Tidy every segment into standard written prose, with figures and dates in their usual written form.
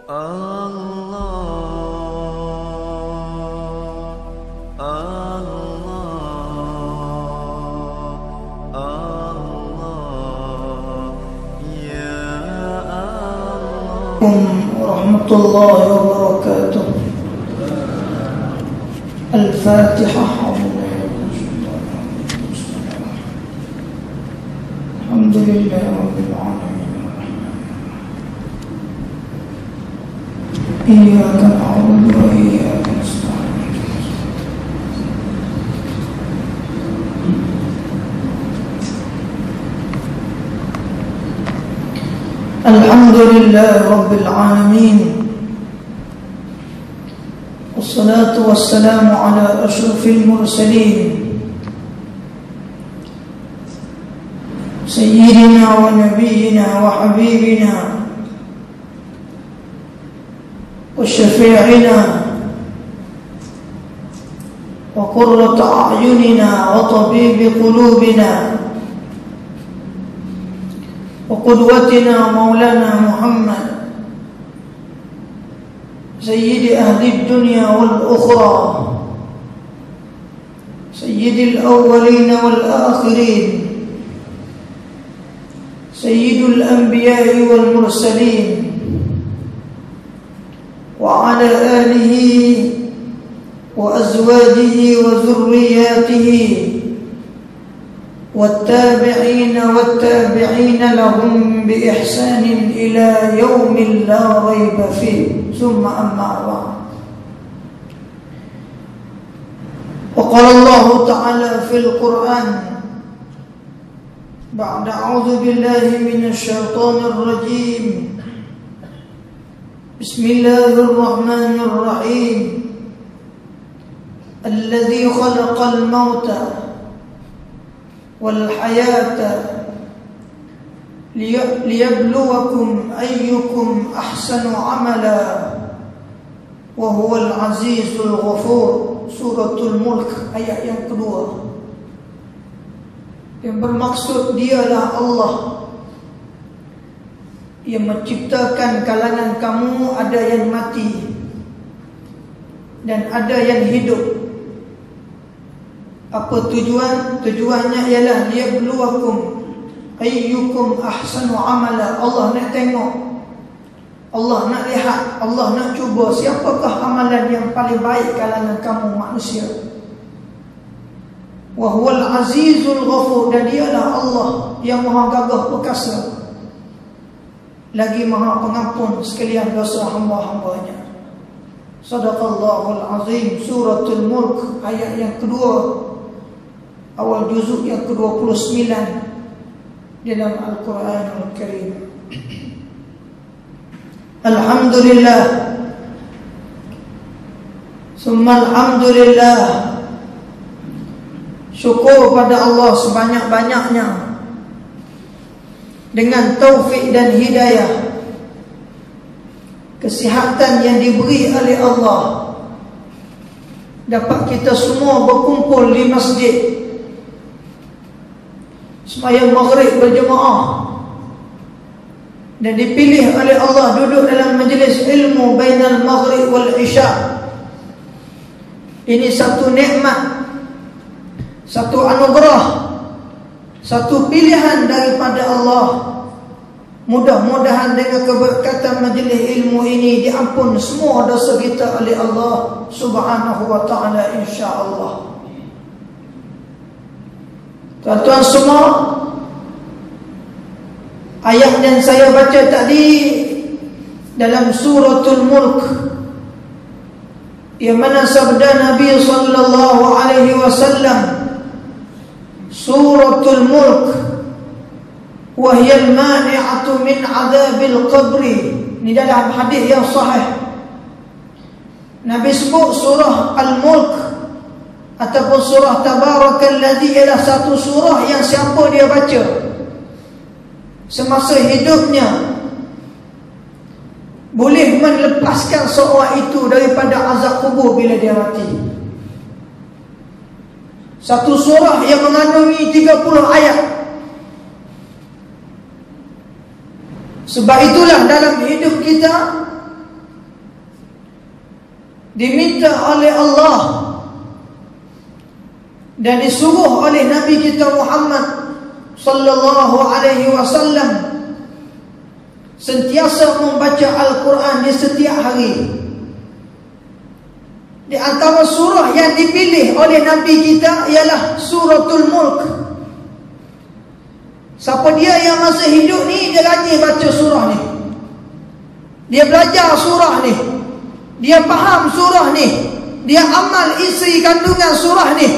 ورحمة الله وبركاته. الفاتحة. الحمد لله رب العالمين. إياك نعبد وإياك نستعين. الحمد لله رب العالمين، والصلاة والسلام على أشرف المرسلين سيدنا ونبينا وحبيبنا وشفيعنا وقرة أعيننا وطبيب قلوبنا وقدوتنا مولانا محمد سيد أهل الدنيا والأخرى، سيد الأولين والآخرين، سيد الأنبياء والمرسلين، وعلى آله وأزواجه وذرياته والتابعين لهم بإحسان إلى يوم لا ريب فيه، ثم أما بعد. وقال الله تعالى في القرآن بعد أعوذ بالله من الشيطان الرجيم، بسم الله الرحمن الرحيم، الذي خلق الموت والحياة ليبلوكم أيكم أحسن عملا وهو العزيز الغفور. Suratul Mulk ayat yang kedua, yang bermaksud dialah Allah yang menciptakan kalangan kamu, ada yang mati dan ada yang hidup. Apa tujuan? Tujuannya ialah liyabluwakum ayyukum ahsanu amala. Allah nak tengok, Allah nak lihat, Allah nak cuba siapakah amalan yang paling baik kalangan kamu manusia. Wa huwal azizul ghafur, dan dialah Allah yang maha gagah perkasa lagi maha pengampun sekalian dosa hamba-hambanya. Sadaqallahul azim. Suratul Mulk ayat yang kedua, awal juzuk yang ke-29 dalam Al-Quranul Karim. Alhamdulillah, summa alhamdulillah. Syukur pada Allah sebanyak-banyaknya dengan taufik dan hidayah, kesihatan yang diberi oleh Allah, dapat kita semua berkumpul di masjid sembahyang maghrib berjemaah, dan dipilih oleh Allah duduk dalam majlis ilmu bainal maghrib wal isya. Ini satu nikmat, satu anugerah, satu pilihan daripada Allah. Mudah-mudahan dengan keberkatan majlis ilmu ini diampun semua dosa kita oleh Allah Subhanahu wa ta'ala, insya-Allah. Tuan-tuan semua, ayat yang saya baca tadi dalam suratul Mulk, yang mana sabda Nabi sallallahu alaihi wasallam, suratul Mulk wa hiya al-mani'atu min 'adzabil qabri. Ini dalam hadis yang sahih. Nabi sebut surah Al-Mulk ataupun surah Tabarakalladzi ialah satu surah yang siapa dia baca semasa hidupnya boleh melepaskan seorang itu daripada azab kubur bila dia mati. Satu surah yang mengandungi 30 ayat. Sebab itulah dalam hidup kita diminta oleh Allah dan disuruh oleh Nabi kita Muhammad sallallahu alaihi wasallam sentiasa membaca Al-Quran di setiap hari. Di antara surah yang dipilih oleh Nabi kita ialah Suratul Mulk. Siapa dia yang masih hidup ni, dia rajin baca surah ni, dia belajar surah ni, dia faham surah ni, dia amal isi kandungan surah ni,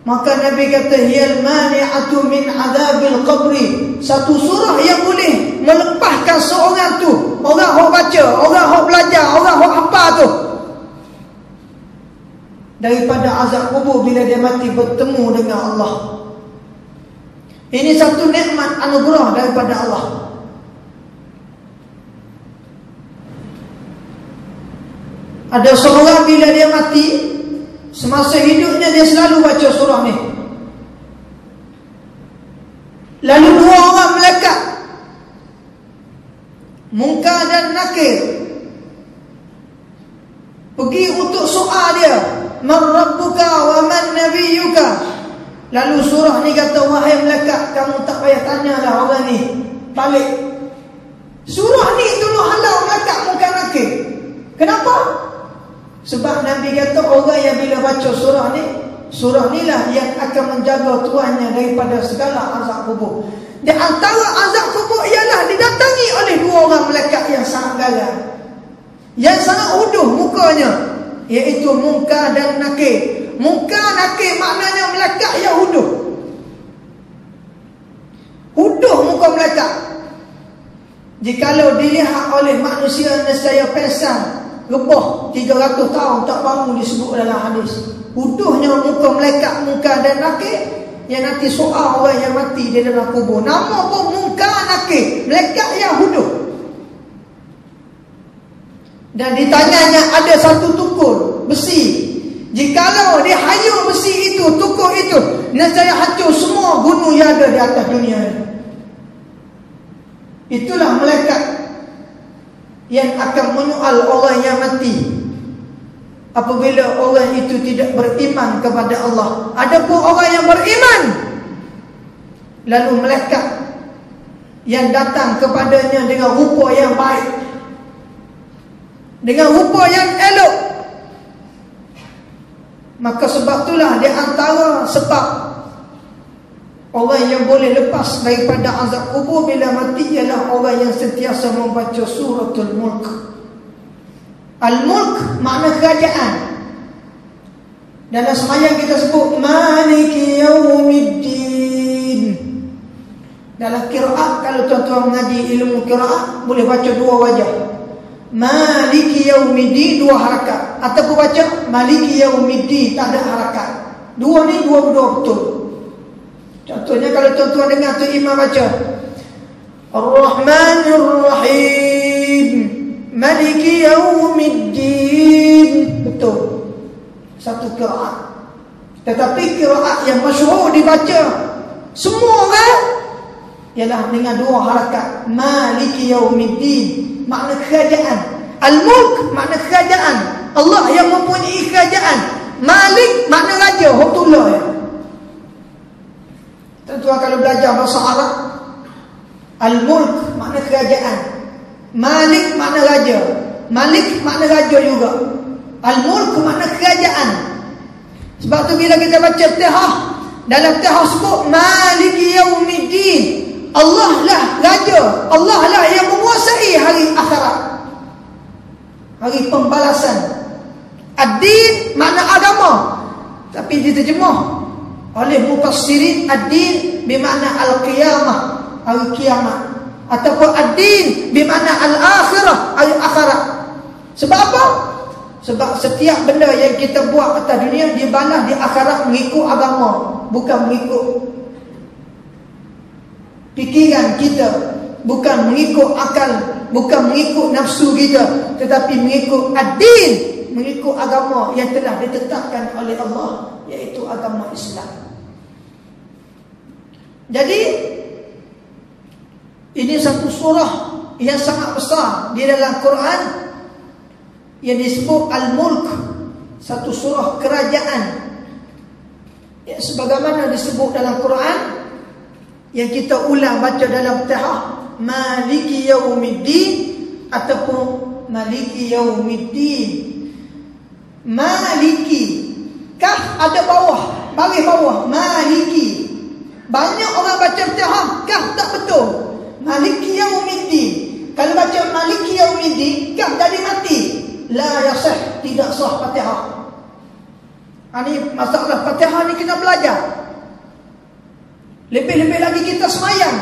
maka Nabi kata hiyal mani'atu min azabil qabri. Satu surah yang boleh melepaskan seorang tu, orang yang baca, orang yang belajar, orang yang hafal tu, daripada azab kubur bila dia mati bertemu dengan Allah. Ini satu nikmat anugerah daripada Allah. Ada seorang bila dia mati, semasa hidupnya dia selalu baca surah ni. Lalu dua orang malaikat, Munkar dan Nakir, pergi untuk soal dia, man rabbuka wa man nabiyyuka. Lalu surah ni kata, wahai malaikat, kamu tak payah tanyalah orang ni, balik. Surah ni tolong halau malaikat Munkar Nakir. Kenapa? Sebab Nabi kata orang yang bila baca surah ni lah yang akan menjaga tuannya daripada segala azab kubur. Di antara azab kubur ialah didatangi oleh dua orang malaikat yang sangat galak, yang sangat huduh mukanya, iaitu Munkar dan Nakir. Munkar Nakir maknanya malaikat yang huduh. Huduh muka malaikat. Jikalau dilihat oleh manusia nescaya pengsan, rebah 300 tahun tak bangun, disebut dalam hadis. Huduhnya muka malaikat Munkar dan Nakir, yang nanti soal orang yang mati di dalam kubur. Nama pun Munkar Nakir, malaikat yang huduh. Dan di tangannya ada satu tukul besi. Jikalau dia hayung besi itu, tukul itu, nescaya hancur semua gunung yang ada di atas dunia ini. Itulah malaikat yang akan menyoal orang yang mati apabila orang itu tidak beriman kepada Allah. Adapun orang yang beriman, lalu malaikat yang datang kepadanya dengan rupa yang baik, dengan rupa yang elok. Maka sebab itulah di antara sebab orang yang boleh lepas daripada azab kubur bila mati ialah orang yang sentiasa membaca Suratul Mulk. Al-Mulk makna kerajaan. Dalam semayang kita sebut Maliki Yaumiddin. Dalam qiraat, kalau tuan-tuan mengaji ilmu qiraat, boleh baca dua wajah, Maliki Yaumiddin, dua harakat, ataupun baca Maliki Yaumiddin, tak ada harakat. Dua ni dua-dua betul. Contohnya kalau tuan-tuan dengar tu imam baca Ar-Rahmanir Rahim, Maliki Yaumiddin, betul, satu qiraat. Tetapi qiraat yang masyhur dibaca semua orang ialah dengan dua harakat, Maliki Yaumiddin, makna kerajaan. Al-Mulk makna kerajaan, Allah yang mempunyai kerajaan. Malik makna raja, hotullah ya. Tuan-tuan kalau belajar bahasa Arab, Al-Mulk makna kerajaan, Malik makna raja, Malik makna raja juga, Al-Mulk makna kerajaan. Sebab tu bila kita baca Tihah, dalam Tihah sebut Maliki Yaumiddin, Allah lah raja, Allah lah yang menguasai hari akhirat, hari pembalasan. Ad-Din makna agama, tapi diterjemah oleh mufassirin ad-din bermakna al-qiyamah, hari kiamat, ataupun ad-din bermakna al-akhirah, hari akhirat. Sebab apa? Sebab setiap benda yang kita buat atas dunia dibalas di akhirat mengikut agama, bukan mengikut fikiran kita, bukan mengikut akal, bukan mengikut nafsu kita, tetapi mengikut ad-din, mengikut agama yang telah ditetapkan oleh Allah, iaitu agama Islam. Jadi ini satu surah yang sangat besar di dalam Quran, yang disebut Al-Mulk, satu surah kerajaan, ya, sebagaimana disebut dalam Quran yang kita ulang baca dalam Fatihah, Maliki Yaumiddin ataupun Maliki Yaumiddin. Maliki, kaf ada bawah, baris bawah, Maliki. Banyak orang baca Fatihah kaf tak betul, Maliki Yaumiddin. Kalau baca Maliki Yaumiddin, kaf jadi mati, la yasih, tidak sah Fatihah. Ini masalah Fatihah ni kena belajar. Lebih-lebih lagi kita semayang,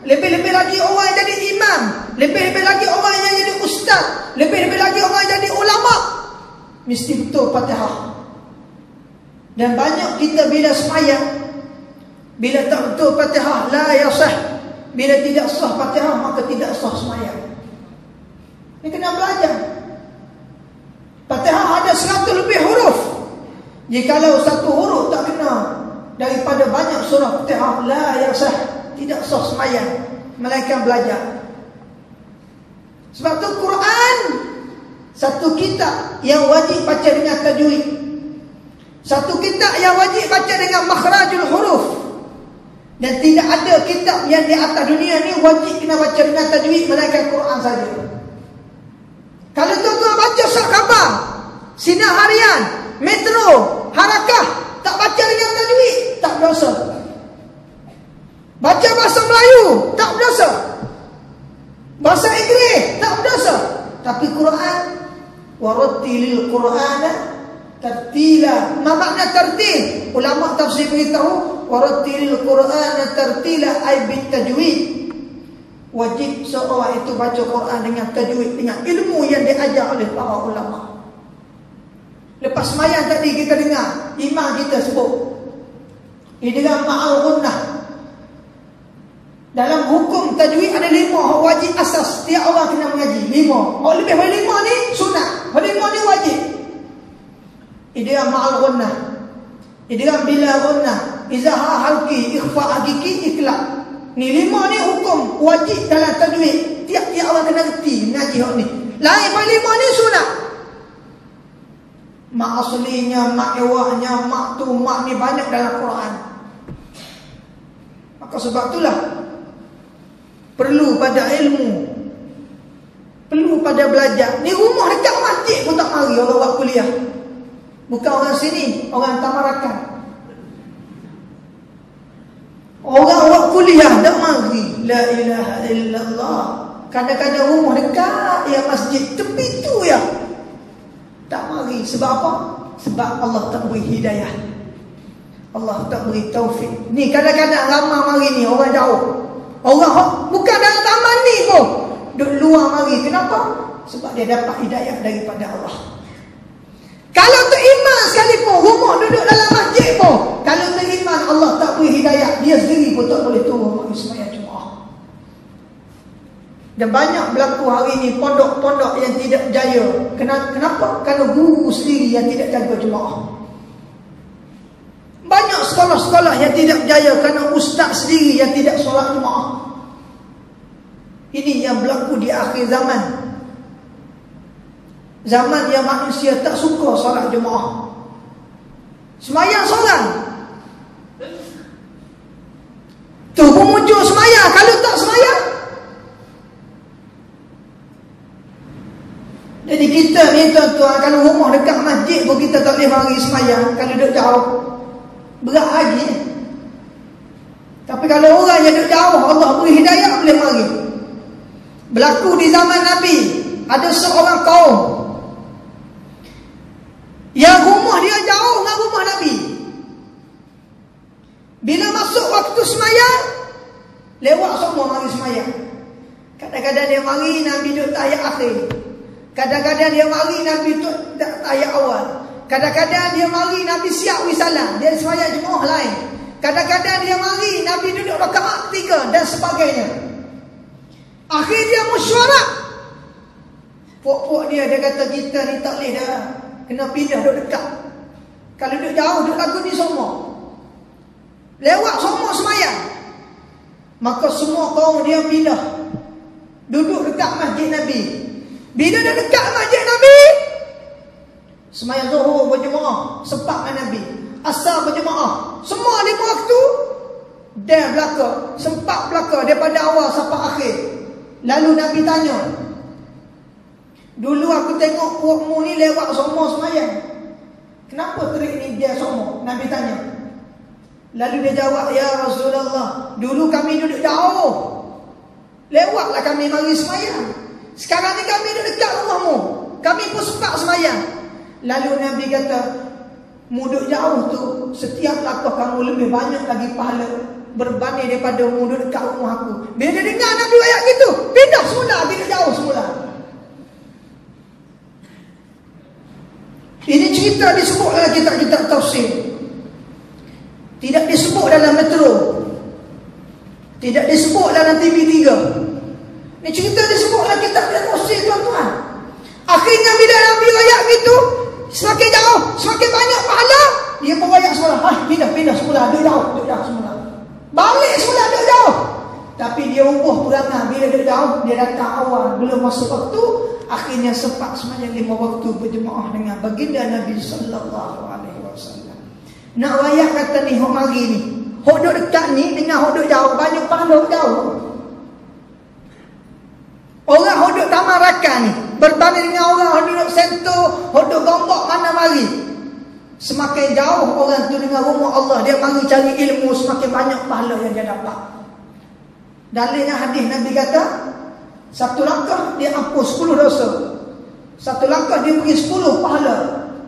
lebih-lebih lagi orang yang jadi imam, lebih-lebih lagi orang yang jadi ustaz, lebih-lebih lagi orang yang jadi ulama, mesti betul Fatihah. Dan banyak kita bila semayang, bila tak betul Fatihah, la yasih, bila tidak sah Fatihah, maka tidak sah semayang. Ini kena belajar. Fatihah ada 100 lebih huruf. Jikalau satu huruf tak kena daripada banyak surah Fatihah, la yasih, tidak sah semayang. Melainkan belajar. Sebab tu Quran satu kitab yang wajib baca dengan tajwid, satu kitab yang wajib baca dengan makhrajul huruf. Dan tidak ada kitab yang di atas dunia ni wajib kena baca dengan tajwid melainkan Quran saja. Kalau tuan-tuan baca surat khabar, sinar harian, metro, harakah, tak baca dengan tajwid, tak berdosa. Baca bahasa Melayu, tak berdosa. Bahasa Inggeris, tak berdosa. Tapi Quran, warattilil Qur'ana tartila. Apa makna tartil? Ulama tafsir beritahu, warattilil Qur'ana tartila ay bit tajwid. Wajib seorang itu baca Quran dengan tajwid, dengan ilmu yang diajar oleh para ulama. Lepas semayang tadi kita dengar imam kita sebut idgham ma'al ghunnah. Dalam hukum tajwid ada 5 wajib asas, setiap orang kena mengaji 5. Lebih dari 5 ni sunat, 5 ni wajib. Idgham ma'al ghunnah, idgham bila ghunnah, izhar halqi, ikhfa hakiki, iklab. Ni 5 ni hukum wajib dalam tajwid. Tiap-tiap orang kena reti mengaji hak ni. Lain pada 5 ni sunat. Mak aslinya, mak ewahnya, mak tu, mak ni banyak dalam Quran. Maka sebab itulah perlu pada ilmu, perlu pada belajar. Ni rumah dekat masjid pun tak mari orang buat kuliah. Bukan orang sini, orang Tamarakan. Orang buat kuliah tak mari. La ilaha illallah. Kadang-kadang rumah dekat ya masjid, tepi tu ya, tak mari. Sebab apa? Sebab Allah tak beri hidayah, Allah tak beri taufik. Ni kadang-kadang ramai mari ni orang jauh, orang bukan dalam taman ni pun duduk luar mari. Kenapa? Sebab dia dapat hidayah daripada Allah. Kalau teriman sekalipun rumah duduk dalam masjid pun, kalau teriman Allah tak beri hidayah, dia sendiri pun tak boleh turun mari sembahyang Jumaat. Dan banyak berlaku hari ni pondok-pondok yang tidak berjaya. Kenapa? Kerana guru sendiri yang tidak jaga Jumaat. Banyak sekolah-sekolah yang tidak berjaya kerana ustaz sendiri yang tidak solat Jumaat. Ini yang berlaku di akhir zaman. Zaman yang manusia tak suka solat Jumaat. Semayang seorang tu pun muncul semayang. Kalau tak semayang, jadi kita ni tuan-tuan, kalau rumah dekat masjid pun kita tak boleh mari semayang. Kalau duduk jauh, berat lagi. Tapi kalau orang yang duduk jauh, Allah beri hidayah, boleh mari. Berlaku di zaman Nabi, ada seorang kaum yang rumah dia jauh dengan rumah Nabi. Bila masuk waktu semayang, lewat semua mari semayang. Kadang-kadang dia mari, Nabi duduk tahiyat akhir. Kadang-kadang dia mari, Nabi duduk tahiyat awal. Kadang-kadang dia mari, Nabi siap wisalam, dia semayang Jumaat lain. Kadang-kadang dia mari, Nabi duduk rakaat 3 dan sebagainya. Akhir dia mesyuarat. Pok-pok dia kata, kita ni tak boleh dah, kena pindah duduk dekat. Kalau duduk jauh, duduk lagu ni semua, lewat semua semayang. Maka semua kaum dia pindah duduk dekat masjid Nabi. Bila dah dekat masjid Nabi, Sembahyang Zuhur berjemaah sempat dengan Nabi, Asar berjemaah, semua 5 waktu dia belaka, sempat belaka daripada awal sampai akhir. Lalu Nabi tanya, dulu aku tengok puakmu ni lewat semua sembahyang, kenapa terik ni dia semua? Nabi tanya. Lalu dia jawab, ya Rasulullah, dulu kami duduk jauh, lewatlah kami mari sembahyang. Sekarang ni kami duduk dekat rumahmu, kami pun sempat sembahyang. Lalu Nabi kata, muduk jauh tu, setiap langkah kamu lebih banyak lagi pahala berbanding daripada muduk dekat rumah aku. Bila dia dengar Nabi ayat gitu, pindah semula, pindah jauh semula. Ini cerita disebut dalam kitab-kitab tafsir, tidak disebut dalam Metro, tidak disebut dalam TV3. Ini cerita disebut dalam kitab-kitab tafsir, tuan-tuan. Akhirnya bila Nabi ayat gitu, semakin jauh, semakin banyak pahala, dia pun ayat semula, pindah semula, duduk jauh semula, balik semula, duduk jauh. Tapi dia ubah perangai, bila duduk jauh, dia datang awal, belum masuk waktu. Akhirnya sempat sembahyang 5 waktu berjemaah dengan baginda Nabi sallallahu alaihi wasallam. Nak wayak kata ni, hok mari ni, hok duduk dekat ni dengan hok duduk jauh, banyak pahala jauh. Orang hok duduk Taman Rakan ni berbanding dengan orang hok duduk Sentul, hok duduk Gombak mana mari. Semakin jauh orang tu dengan rumah Allah, dia mari cari ilmu, semakin banyak pahala yang dia dapat. Dalilnya hadis Nabi kata, satu langkah dia ampun 10 dosa, satu langkah dia beri 10 pahala,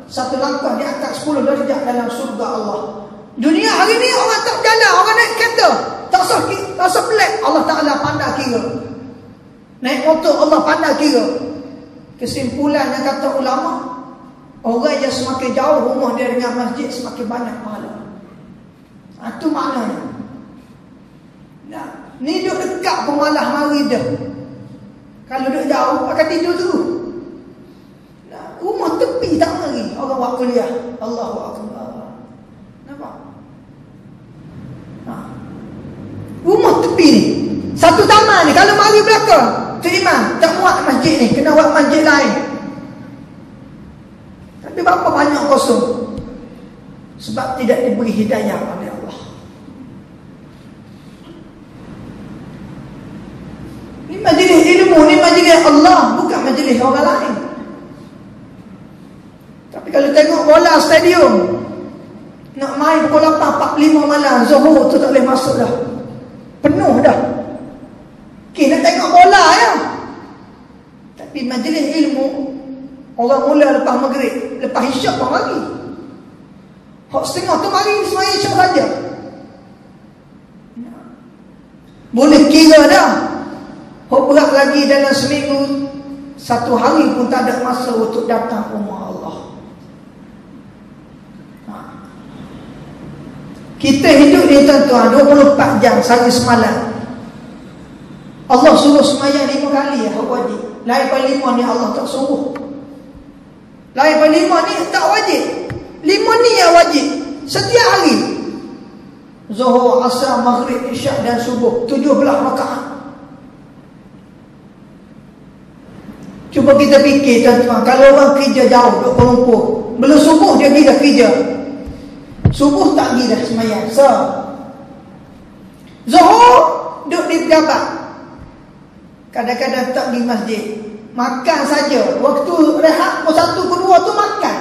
satu langkah dia angkat 10 darjat dalam surga Allah. Dunia hari ni orang tak berjalan, orang naik kereta, tak usah pelik, Allah Ta'ala pandai kira. Naik motor, Allah pandai kira. Kesimpulannya kata ulama, orang yang semakin jauh rumah dia dengan masjid, semakin banyak pahala. Itu maknanya. Nah, ni duduk dekat pun malah mari dia. Kalau duduk jauh, akan tidur dulu. Nah, rumah tepi tak mari, orang buat kuliah. Allahu Akbar. Nampak? Nah, rumah tepi ni, satu taman ni, kalau mari belakang, tu imam tak muat masjid ni, kena buat masjid lain. Tapi berapa banyak kosong? Sebab tidak diberi hidayah oleh Allah. Ni majlis ilmu, ni majlis Allah, bukan majlis orang lain. Tapi kalau tengok bola stadium, nak main pukul 8.45 malam, Zuhur tu tak boleh masuk dah, penuh dah. Nak tengok bola ya. Tapi majlis ilmu, orang mula lepas maghrib, lepas isyak pun mari. Hak setengah tu mari semaya isyak saja. Boleh kira dah. Hak berat lagi dalam seminggu, satu hari pun tak ada masa untuk datang rumah Allah. Kita hidup ni tuan-tuan 24 jam sehari semalam. Allah suruh semayang 5 kali ya, wajib. Lain pada 5 ni Allah tak suruh. Lain pada 5 ni tak wajib. 5 ni yang wajib setiap hari. Zuhur, Asar, Maghrib, Isyak dan Subuh, 17 rakaat. Cuba kita fikir tuan-tuan, kalau orang kerja jauh duduk Kuala, belum subuh dia pergi dah kerja, subuh tak pergi dah semayang. Zuhur duduk di pejabat, kadang-kadang tak pergi masjid, makan saja. Waktu rehat pukul 1, pukul 2 tu makan,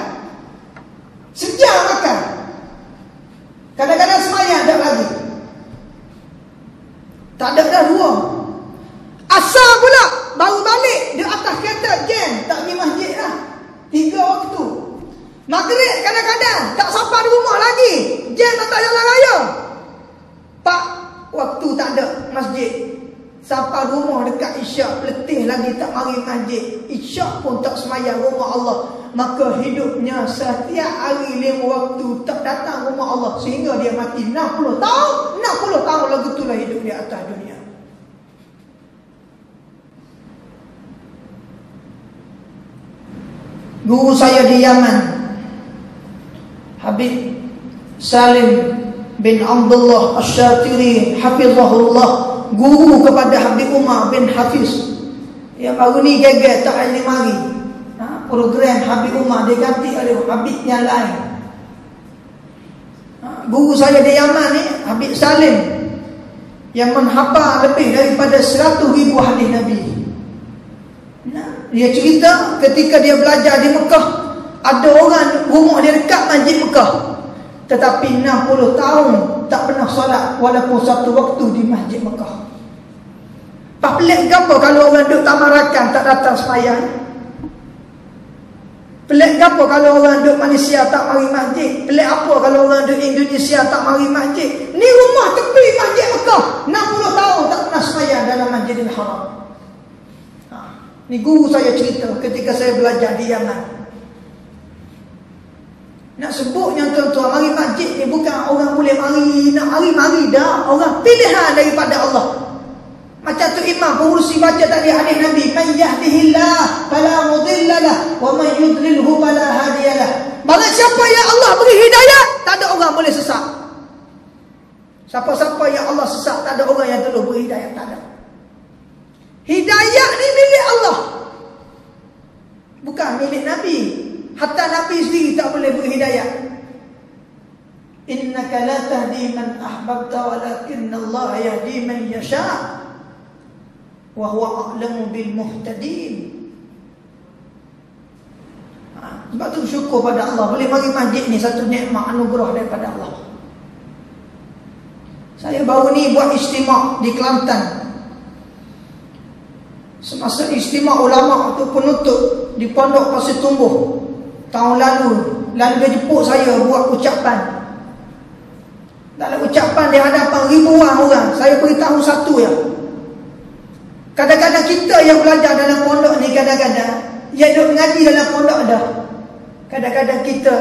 sejam makan. Kadang-kadang semayang tak lagi, tak ada dah 2. Asar pula baru balik, dia atas kereta jam, tak pergi masjid lah. 3 waktu. Maghrib kadang-kadang tak sampai di rumah lagi, jam atas jalan raya. 4 waktu tak ada masjid. Sampai rumah dekat Isyak, letih lagi tak mari masjid. Isyak pun tak semayang rumah Allah. Maka hidupnya setiap hari 5 waktu tak datang rumah Allah, sehingga dia mati 60 tahun. 60 tahun lagu itulah hidup di atas dunia. Guru saya di Yaman, Habib Salim bin Abdullah Asy-Syatiri hafizahullah, guru kepada Habib Umar bin Hafiz yang baru ni gagal tak boleh mari. program Habib Umar dia ganti oleh Habib yang lain. Guru saya di Yaman ni, Habib Salim, yang menghafal lebih daripada 100,000 hadis Nabi. Dia cerita ketika dia belajar di Mekah, ada orang rumah dia dekat Masjid Mekah, tetapi 60 tahun tak pernah solat walaupun satu waktu di Masjid Mekah. Pak pelik apa kalau orang duduk Tamarakan tak datang sembahyang? Pelik apa kalau orang duduk Malaysia tak mari masjid? Pelik apa kalau orang duduk Indonesia tak mari masjid? Ni rumah tepi Masjid Mekah, 60 tahun tak pernah sembahyang dalam Masjidil Haram. Ni guru saya cerita ketika saya belajar di Yaman. Nak sebutnya tuan-tuan, mari masjid ni bukan orang boleh mari, nak mari dah. Orang pilihan daripada Allah. Macam tu Imam Pengurusi baca tadi hadis Nabi, "Man yahdihillah fala mudhillalah wa man yudlilhu fala hadiyalah." Barang siapa yang Allah beri hidayah, tak ada orang boleh sesat. Siapa-siapa yang Allah sesat, tak ada orang yang perlu beri hidayah, tak ada. Hidayah ni milik Allah, bukan milik Nabi. Hatta Nabi sendiri tak boleh beri hidayah. Innaka la tahdi man ahbabta walakinna Allah yahdi man yasha' wa huwa a'lamu bil muhtadin. Sebab tu syukur pada Allah, boleh mari masjid ni satu nikmat anugerah daripada Allah. Saya baru ni buat istimak di Kelantan. Semasa istimak ulama tu penutup di Pondok Pasir Tumbuh tahun lalu dia jemput saya buat ucapan. Dalam ucapan di hadapan ribuan orang, saya beritahu satu ya. Kadang-kadang kita yang belajar dalam pondok ni, kadang-kadang yang duduk mengaji dalam pondok dah, kadang-kadang kita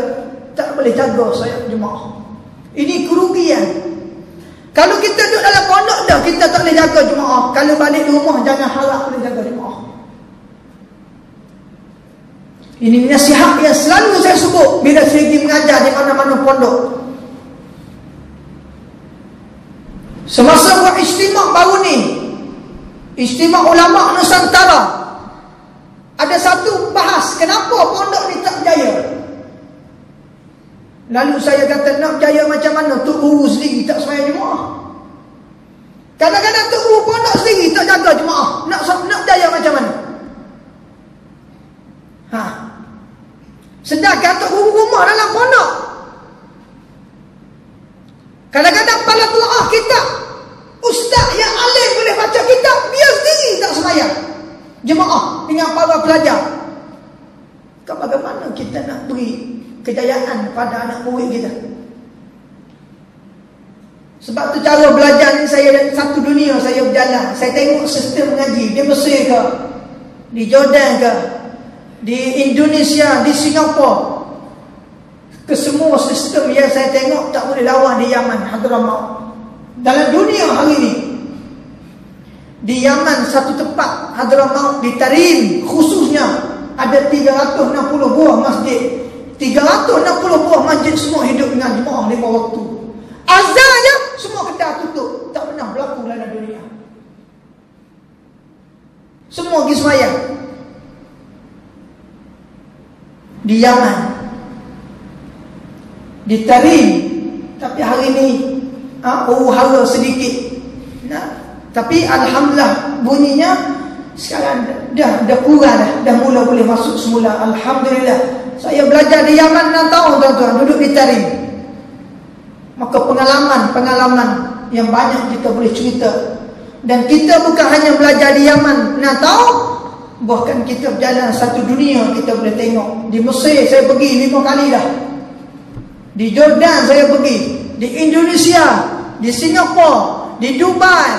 tak boleh jaga solat jemaah. Ini kerugian. Kalau kita duduk dalam pondok dah, kita tak boleh jaga jemaah. Kalau balik rumah, jangan harap boleh jaga jemaah. Ini nasihat yang selalu saya sebut bila saya pergi mengajar di mana-mana pondok. Semasa buat istimak baru ni, Istimak Ulama Nusantara, ada satu bahas kenapa pondok ni tak berjaya. Lalu saya kata, nak berjaya macam mana? Tok Guru sendiri tak sembahyang jemaah. Kadang-kadang Tok Guru pondok sendiri tak jaga jemaah. Nak berjaya macam mana? Sedangkan Tok Guru rumah dalam pondok, kadang-kadang kepala telaah kitab, ustaz yang alim boleh baca kitab, dia sendiri tak sembahyang jemaah dengan para pelajar. Bagaimana kita nak beri kejayaan pada anak murid kita? Sebab tu cara belajar ni, saya satu dunia saya berjalan. Saya tengok sistem mengaji di Mesir ke, di Jordan ke, di Indonesia, di Singapura. Kesemua sistem yang saya tengok tak boleh lawan di Yaman, Hadramaut. Dalam dunia hari ini, di Yaman satu tempat, Hadramaut, di Tarim khususnya, ada 360 buah masjid. 360 buah masjid semua hidup dengan jemaah 5 waktu. Azannya semua kedai tutup. Tak pernah berlaku dalam dunia. Semua pergi sembahyang di Yaman, di Tarim. Tapi hari ini huru-hara sedikit. Tapi alhamdulillah bunyinya sekarang dah kurang dah mula boleh masuk semula. Alhamdulillah. Saya belajar di Yaman 6 tahun tuan-tuan, duduk di Tarim. Maka pengalaman yang banyak kita boleh cerita. Dan kita bukan hanya belajar di Yaman 6 tahun, bahkan kita berjalan satu dunia kita boleh tengok. Di Mesir saya pergi 5 kali dah. Di Jordan saya pergi, di Indonesia, di Singapura, di Dubai,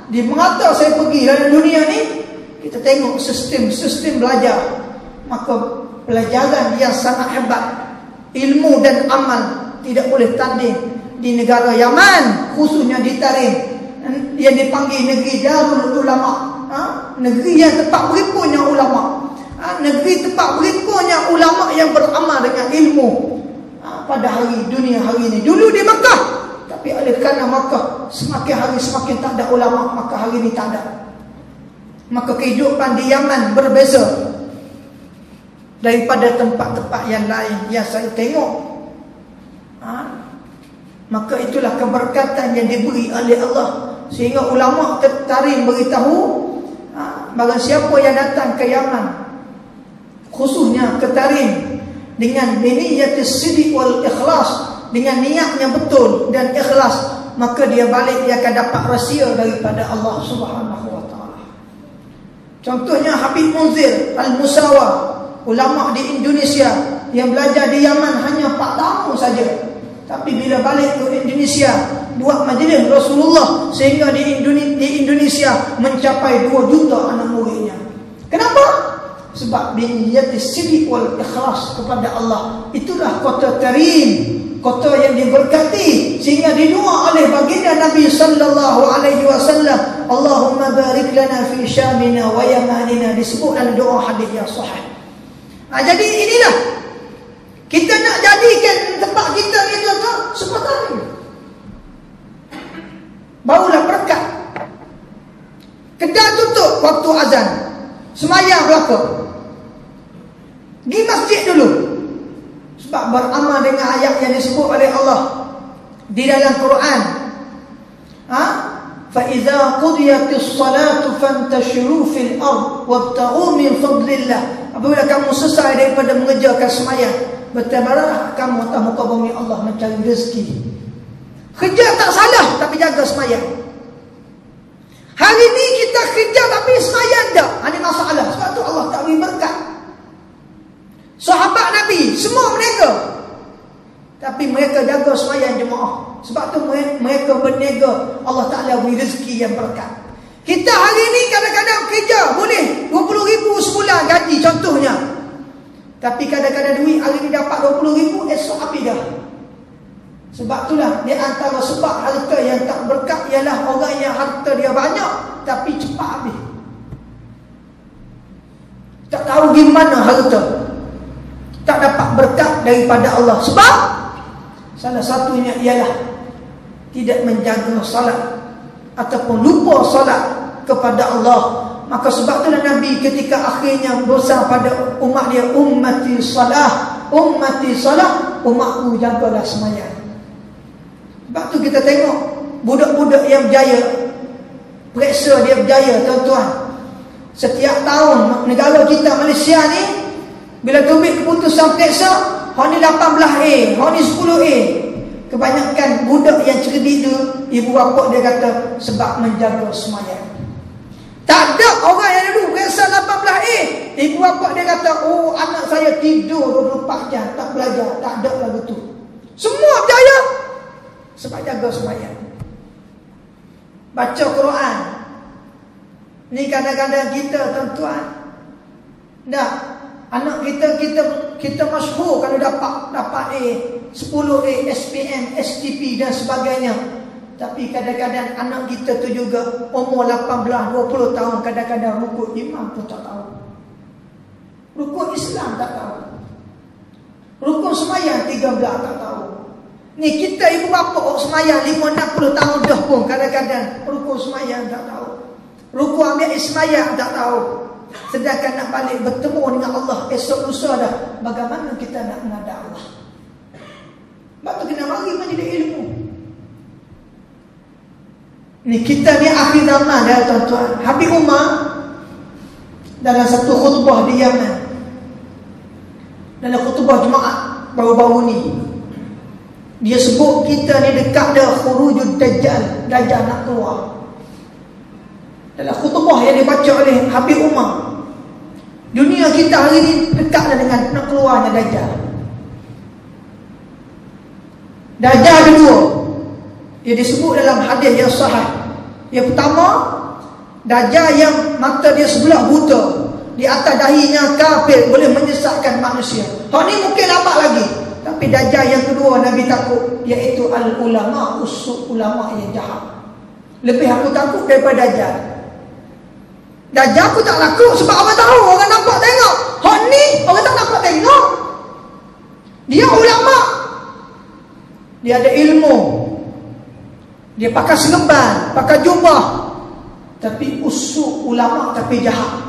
di merata saya pergi dalam dunia ni. Kita tengok sistem belajar. Maka pelajaran yang sangat hebat, ilmu dan amal tidak boleh tanding di negara Yaman, khususnya di Tarim, yang dipanggil negeri Darul Ulama, negeri yang tempat berhimpunnya ulama, negeri tempat berhimpunnya ulama yang beramal dengan ilmu. Pada hari dunia hari ini, dulu di Makkah, tapi oleh kerana Makkah semakin hari semakin tak ada ulama, maka hari ini tak ada. Maka kehidupan di Yaman berbeza daripada tempat-tempat yang lain yang saya tengok. Maka itulah keberkatan yang diberi oleh Allah, sehingga ulama Tarim beritahu, barang siapa yang datang ke Yaman, khususnya ke Tarim, dengan niyatis sidq wal ikhlas, dengan niat yang betul dan ikhlas, maka dia balik, dia akan dapat rahsia daripada Allah Subhanahu wa taala. Contohnya Habib Munzir Al-Musawa, ulama di Indonesia yang belajar di Yaman hanya 4 tahun saja, tapi bila balik ke Indonesia buat majlis Rasulullah, sehingga di Indonesia mencapai 2 juta anak muridnya. Kenapa? Sebab biniyatis sidq wal ikhlas kepada Allah. Itulah kota Tarim, kota yang diberkati, sehingga didoa oleh baginda Nabi sallallahu alaihi wasallam, Allahumma barik lana fi syamina wa yamanina, disebut dalam doa hadis yang sahih. Jadi inilah kita nak jadikan tempat kita ni tuan-tuan seperti ini, barulah berkat. Kedai tutup waktu azan, semayang belaka, pergi masjid dulu, sebab beramal dengan ayat yang disebut oleh Allah di dalam Quran. Fa idza qudiyatis salatu fantashiru fil ard wabtaghu min fadlillah. Apabila kamu selesai daripada mengerjakan sembahyang, bertebaranlah kamu atas muka bumi Allah mencari rezeki. Kerja tak salah, tapi jaga sembahyang. Hari ni kita kerja tapi sembahyang tak, ini masalah. Sebab tu Allah tak beri berkat. Sahabat Nabi semua mereka, tapi mereka jaga sembahyang jemaah. Sebab tu mereka berniaga, Allah Ta'ala beri rezeki yang berkat. Kita hari ni kadang-kadang kerja boleh 20,000 sebulan gaji contohnya, tapi kadang-kadang duit hari ni dapat 20,000, esok habis dah. Sebab itulah di antara sebab harta yang tak berkat ialah orang yang harta dia banyak tapi cepat habis. Tak tahu gimana harta, tak dapat berkat daripada Allah. Sebab salah satunya ialah tidak menjaga salat ataupun lupa salat kepada Allah. Maka sebab itulah Nabi ketika akhirnya berusaha pada umat dia, ummati salah, ummati salah, umatku jagalah sembahyang. Sebab tu kita tengok budak-budak yang berjaya, periksa dia berjaya tuan-tuan. Setiap tahun negara kita Malaysia ni, bila terbit keputusan periksa, hang ni 18A, hang ni 10A. Kebanyakan budak yang cerdik tu, ibu bapa dia kata sebab menjaga sembahyang. Tak ada orang yang dulu periksa 18A, ibu bapa dia kata, oh anak saya tidur 24 jam tak belajar. Tak ada lagu tu. Semua berjaya sebab jaga sembahyang, baca Quran. Ni kadang-kadang kita tuan-tuan, dah anak kita masyhur kalau dapat A, 10A, SPM, STP dan sebagainya. Tapi kadang-kadang anak kita tu juga umur 18-20 tahun, kadang-kadang rukuk imam pun tak tahu, rukuk Islam tak tahu, rukun sembahyang 13 tak tahu. Ni kita ibu bapa sembahyang 50-60 tahun dah pun kadang-kadang rukun sembahyang tak tahu, rukun ambil sembahyang tak tahu. Sedangkan nak balik bertemu dengan Allah esok lusa dah, bagaimana kita nak menghadap Allah? Sebab tu kena mari majlis ilmu. Ni kita ni akhir zaman ya tuan-tuan. Habib Umar dalam satu khutbah di Yaman, dalam khutbah Jumaat baru-baru ni, dia sebut kita ni dekat dah khurujud Dajjal, Dajjal nak keluar. Dalam khutbah yang dibaca oleh Habib Umar, dunia kita hari ni dekat dah dengan nak keluarnya Dajjal. Dajjal ada 2. Dia disebut dalam hadis yang sahih. Yang pertama, Dajjal yang mata dia sebelah buta, di atas dahinya kafir, boleh menyesatkan manusia. Hak ni mungkin lambat lagi. Tapi Dajjal yang kedua Nabi takut, iaitu al-ulama usuk, ulama yang jahat. Lebih aku takut daripada Dajjal. Dajjal aku tak takut sebab orang tahu, orang nampak tengok. Hak ni orang tak nampak tengok. Dia ulama, dia ada ilmu, dia pakai serban, pakai jubah, tapi usuk ulama tapi jahat.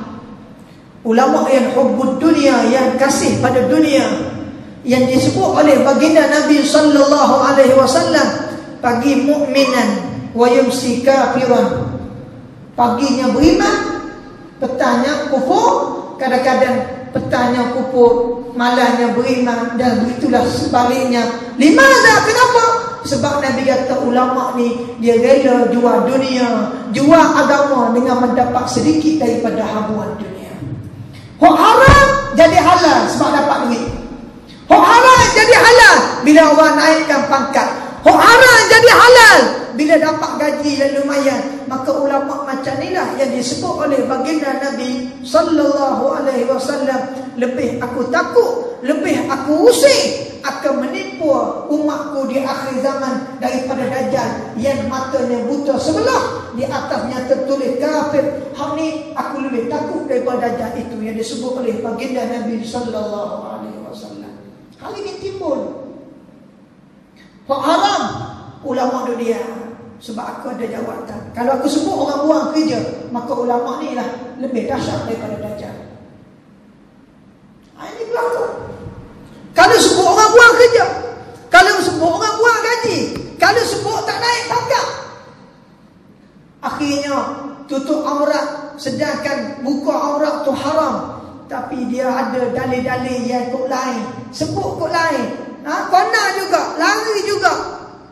Ulama yang hubbud dunia, yang kasih pada dunia, yang disebut oleh baginda Nabi sallallahu alaihi wasallam, pagi mukminan wa yumsi kafiran. Paginya beriman, petanya kufur, kadang-kadang petanya kufur, malamnya beriman, dan begitulah sebaliknya. Limaza? Kenapa? Sebab Nabi kata ulama ni dia rela jual dunia, jual agama dengan mendapat sedikit daripada habuan dunia. Hak haram jadi halal sebab dapat duit. Hak halal jadi halal bila orang naikkan pangkat. Hak haram jadi halal bila dapat gaji yang lumayan. Maka ulama macam inilah yang disebut oleh baginda Nabi sallallahu alaihi wasallam, lebih aku takut, lebih aku usik akan menipu umatku di akhir zaman daripada Dajjal yang matanya buta sebelah, di atasnya tertulis kafir. Hak ni aku lebih takut daripada Dajjal itu yang disebut oleh baginda Nabi sallallahu alaihi wasallam. Hal ini timbul. Hak haram ulama dunia. Sebab aku ada jawatan. Kalau aku sebut orang buang kerja, maka ulama ni lah lebih dahsyat daripada Dajjal. Ini berlaku. Kalau sebut orang buang kerja, kalau sebut orang buang gaji, kalau sebut tak naik pangkat, akhirnya tutup aurat, sedangkan buka aurat tu haram, tapi dia ada dalil-dalil yang kok lain, sebut kok lain, kona juga, lari juga,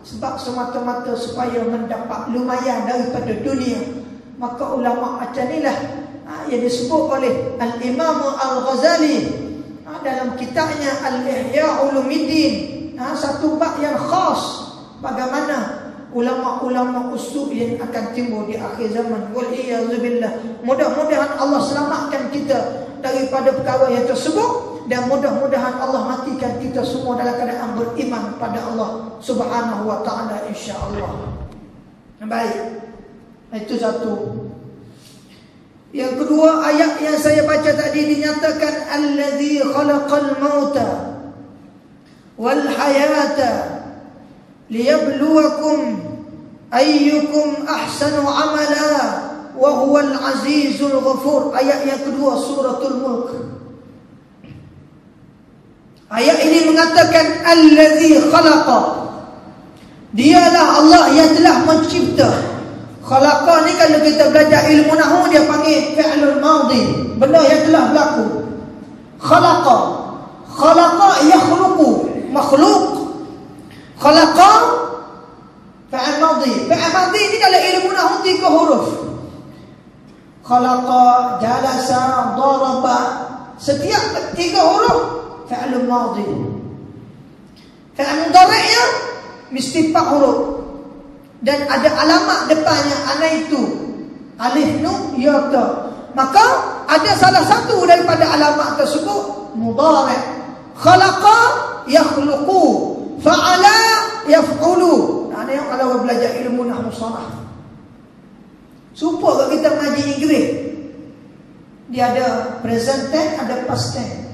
sebab semata-mata supaya mendapat lumayan daripada dunia. Maka ulama macam inilah yang disebut oleh Al-Imam Al-Ghazali dalam kitabnya Al-Ihya Ulumuddin, satu bab yang khas bagaimana ulama-ulama usul yang akan timbul di akhir zaman. Wal-iyazubillah. Mudah-mudahan Allah selamatkan kita daripada perkara yang tersebut, dan mudah-mudahan Allah matikan kita semua dalam keadaan beriman pada Allah Subhanahu wa taala, insya-Allah. Baik. Itu satu. Yang kedua, ayat yang saya baca tadi dinyatakan allazi khalaqal mauta wal hayata liyabluwakum ayyukum ahsanu amala wa huwal azizul ghafur. Ayat yang kedua suratul Mulk. Ayat ini mengatakan allazi khalaqa, dialah Allah yang telah mencipta. Khalaqa ni kalau kita belajar ilmu nahwu dia panggil fi'lul madhi, benda yang telah berlaku. Khalaqa, khalaqa yakhluqu, makhluk. Khalaqa fi'l madhi. Fi'l madhi ni dalam ilmu nahwu 3 huruf. Khalaqa, jalasa, daraba. Setiap 3 huruf fi'lul madhi. Fi'l mudhari' mesti 4 huruf. Dan ada alamat depannya, anaitu, alif nun ya ta. Maka ada salah satu daripada alamat tersebut mudhari'. Khalaqa yakhluqu, fa'ala yaf'ulu. Ada yang kalau belajar ilmu nahwu sharah, supaya kita mengaji Inggeris, dia ada present tense, ada past tense.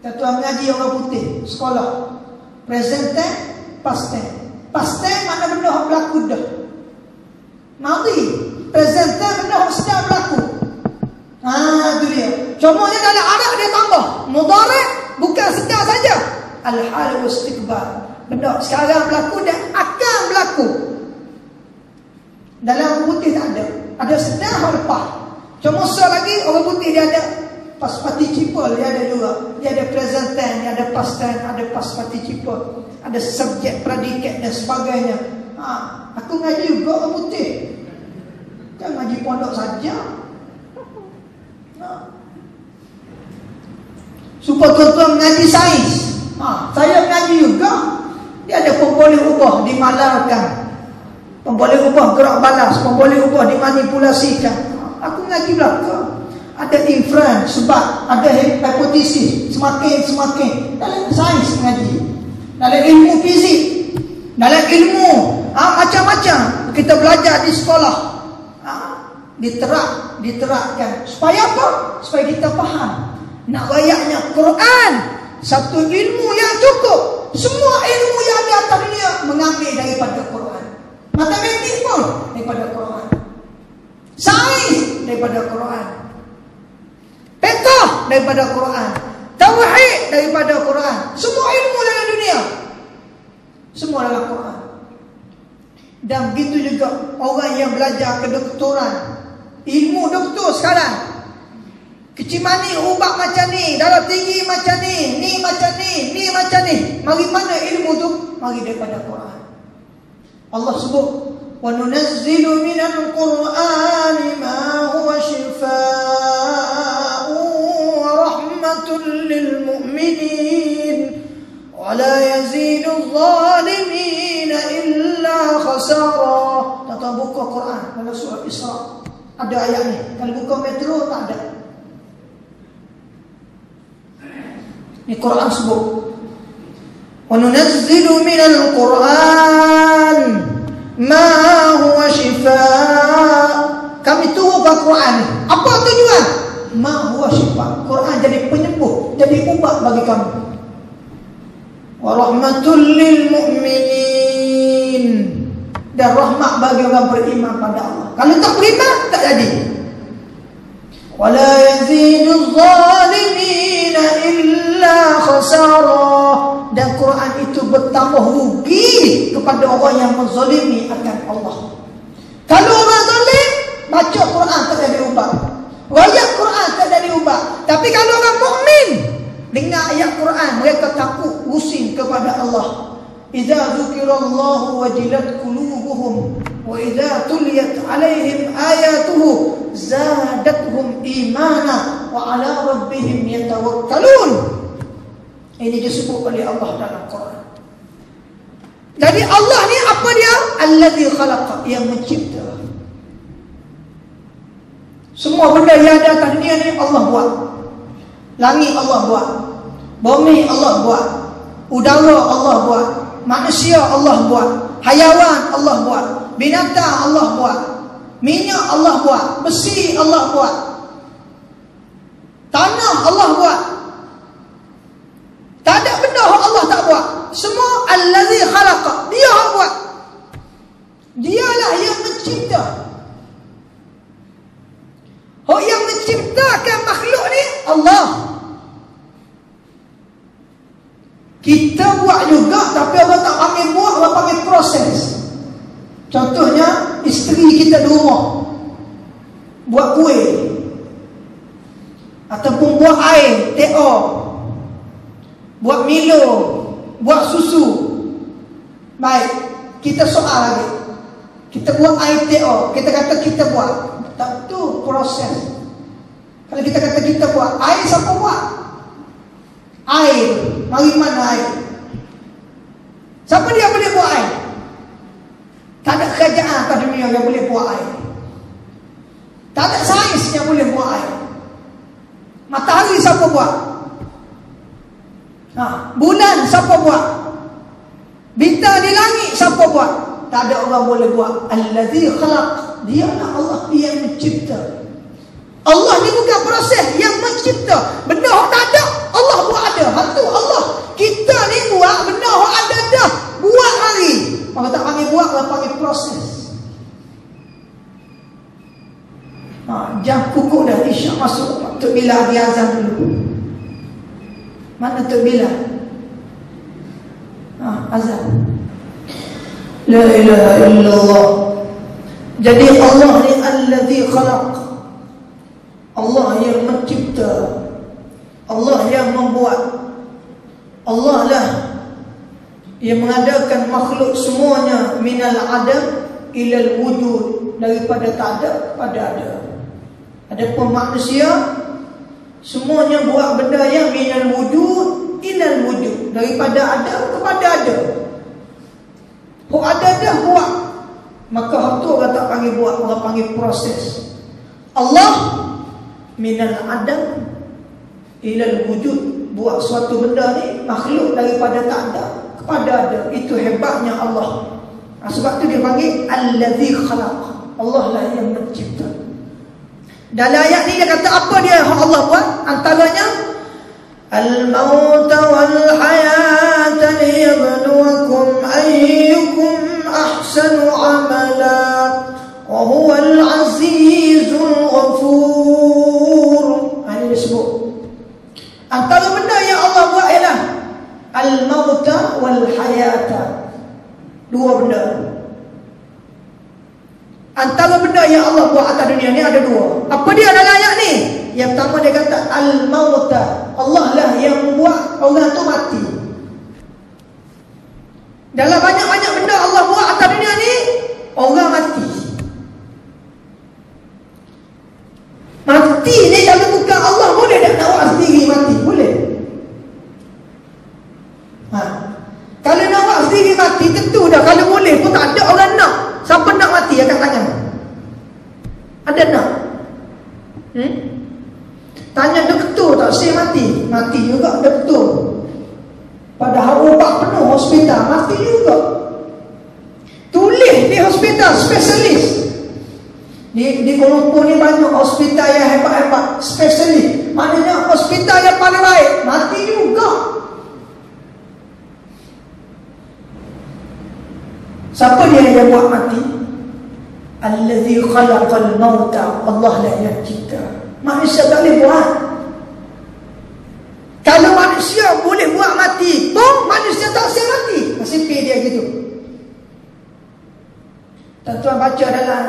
Tuan mengaji orang putih sekolah, present tense, past tense. Past tense mana benda yang berlaku dah. Madhi, present tense benda yang sedang berlaku. Itu dia. Contohnya dalam Arab dia tambah mudhari', bukan sedang saja. Al-hal wa istiqbal. Benda sekarang berlaku dan akan berlaku. Dalam orang putih tak ada. Ada sedang atau lepas. Cuma lagi orang putih dia ada past participle, dia ada juga. Dia ada present tense, dia ada past tense, ada past participle, ada subjek, predikat dan sebagainya. Aku ngaji juga orang putih. Kan ngaji pondok saja. Supaya tuan-tuan mengaji sains. Saya mengaji juga. Dia ada pemboleh ubah dimalarkan, pemboleh ubah gerak balas, pemboleh ubah dimanipulasikan. Aku mengaji belakang. Ada inference, sebab ada hipotesis, semakin dalam sains mengaji, dalam ilmu fizik, dalam ilmu macam-macam kita belajar di sekolah. Diterapkan supaya apa? Supaya kita faham. Nak rayaknya Quran satu ilmu yang cukup. Semua ilmu yang ada atas dunia mengambil daripada Quran. Matematik pun daripada Quran, sains daripada Quran. daripada Quran. Tauhid daripada Quran. Semua ilmu dalam dunia, semua dalam Quran. Dan begitu juga orang yang belajar kedoktoran, ilmu doktor sekarang. Kecil mani ubat macam ni, darah tinggi macam ni macam ni macam ni. Mari mana ilmu tu? Mari daripada Quran. Allah sebut, wa nunazzilu minal Qur'ani ma huwa shifaa'un wa rahmatun lil mu'minin wa la yazidu adh-dhalimina illa khasara. Tak buka Quran dalam surah Isra ada ayat ni. Kalau buka Metro tak ada. Ni Quran sebut, wa nunazzilu minal Qur'an ma huwa shifaa. Kami turunkan Quran. Apa tujuan? Ma huwa shifaa. Quran jadi penyembuh, jadi ubat bagi kamu. Wa rahmatul lil mu'minin, dan rahmat bagi orang beriman pada Allah. Kalau tak beriman tak jadi. Wa la yazidu adh-dhalimina illa khasara. Dan Quran itu bertambah rugi kepada orang yang menzalimi akan Allah. Kalau orang zalim, baca Quran tak jadi ubat, ayat Quran tak jadi ubat. Tapi kalau orang mukmin dengar ayat Quran, mereka takut pusing kepada Allah. Idza dzukirallahu wajilat qulubuhum wa idza tuliyat alaihim ayatuhu zadatuhum imana wa ala rabbihim yatawakkalun. Ini disebut oleh Allah dalam Quran. Jadi Allah ni apa dia? Allazi khalaqa, yang mencipta. Semua benda yang ada atas dunia ni Allah buat. Langit Allah buat, bumi Allah buat, udara Allah buat, manusia Allah buat, hayawan Allah buat, binatang Allah buat, minyak Allah buat, besi Allah buat, tanah Allah buat. Tak ada benda yang Allah tak buat. Semua allazi khalaqa, dia yang buat. Dialah yang mencipta. Yang menciptakan makhluk ni Allah. Kita buat juga, tapi Allah tak panggil buat, Allah panggil proses. Contohnya isteri kita di rumah buat kuih ataupun buat air teh-o, buat Milo, buat susu. Baik, kita soal lagi. Kita buat air teh-o, kita kata kita buat. Tak, tu proses. Kalau kita kata kita buat, air siapa buat? Air, mari mana air? Siapa dia boleh buat air? Tak ada kerajaan kat dunia yang boleh buat air. Tak ada sains yang boleh buat air. Matahari siapa buat? Bulan siapa buat? Bintang di langit siapa buat? Tak ada orang boleh buat. Allazi khalaq, dialah Allah yang mencipta. Allah ni bukan proses, yang mencipta. Benda yang tak ada, Allah buat ada. Hantu Allah. Kita ni buat benda yang ada dah, buat hari. Maka tak panggil buat, lah panggil proses. Jam pukul dah, isyak masuk. Tok Bilal dia azan dulu. Mana Tok Bilal? Azan. La ilaha illallah. Jadi Allah ni allazi khalaq, Allah yang mencipta, Allah yang membuat, Allah lah yang mengadakan makhluk semuanya minal adam ilal wujud, daripada tak ada kepada ada. Adapun manusia semuanya buat benda yang minal wujud ilal wujud, daripada ada kepada ada. Ada dah buat, maka itu orang tak panggil buat, orang panggil proses. Allah minal adam ilal wujud, buat suatu benda ni, makhluk daripada tak ada kepada ada. Itu hebatnya Allah. Sebab tu dia panggil allazi khalaq, Allah lah yang mencipta. Dalam ayat ni dia kata apa dia Allah buat? Antaranya al-mauta wal hayata liyabluwakum ayyukum ahsanu amala wa huwal azizul ghafur. Ini disebut Antara benda yang Allah buat ialah al-mauta wal hayata. Dua benda. Antara benda yang Allah buat atas dunia ni ada dua. Apa dia dalam ayat ni? Yang pertama dia kata al-mauta. Allah lah yang buat orang tu mati. Dalam banyak-banyak benda Allah buat atas dunia ni, orang mati. Mati ni kalau bukan Allah, boleh tak nak buat sendiri mati? Boleh. Kalau nak buat sendiri mati, tentu dah. Kalau boleh pun tak ada orang nak. Siapa nak mati angkat tangan? Ada nak? Tanya doktor tak saya mati? Mati juga doktor. Padahal ubat penuh hospital, mati juga. Tulis di hospital spesialis. Di Kuala Lumpur ni banyak hospital yang hebat-hebat, spesialis. Maknanya hospital yang paling baik, mati juga. Siapa dia yang buat mati? Allazi khalaqal mauta. Allah lah yang cipta. Manusia tak boleh buat. Kalau manusia boleh buat mati pun, manusia tak boleh mati. Nasib dia gitu. Tuan-tuan baca dalam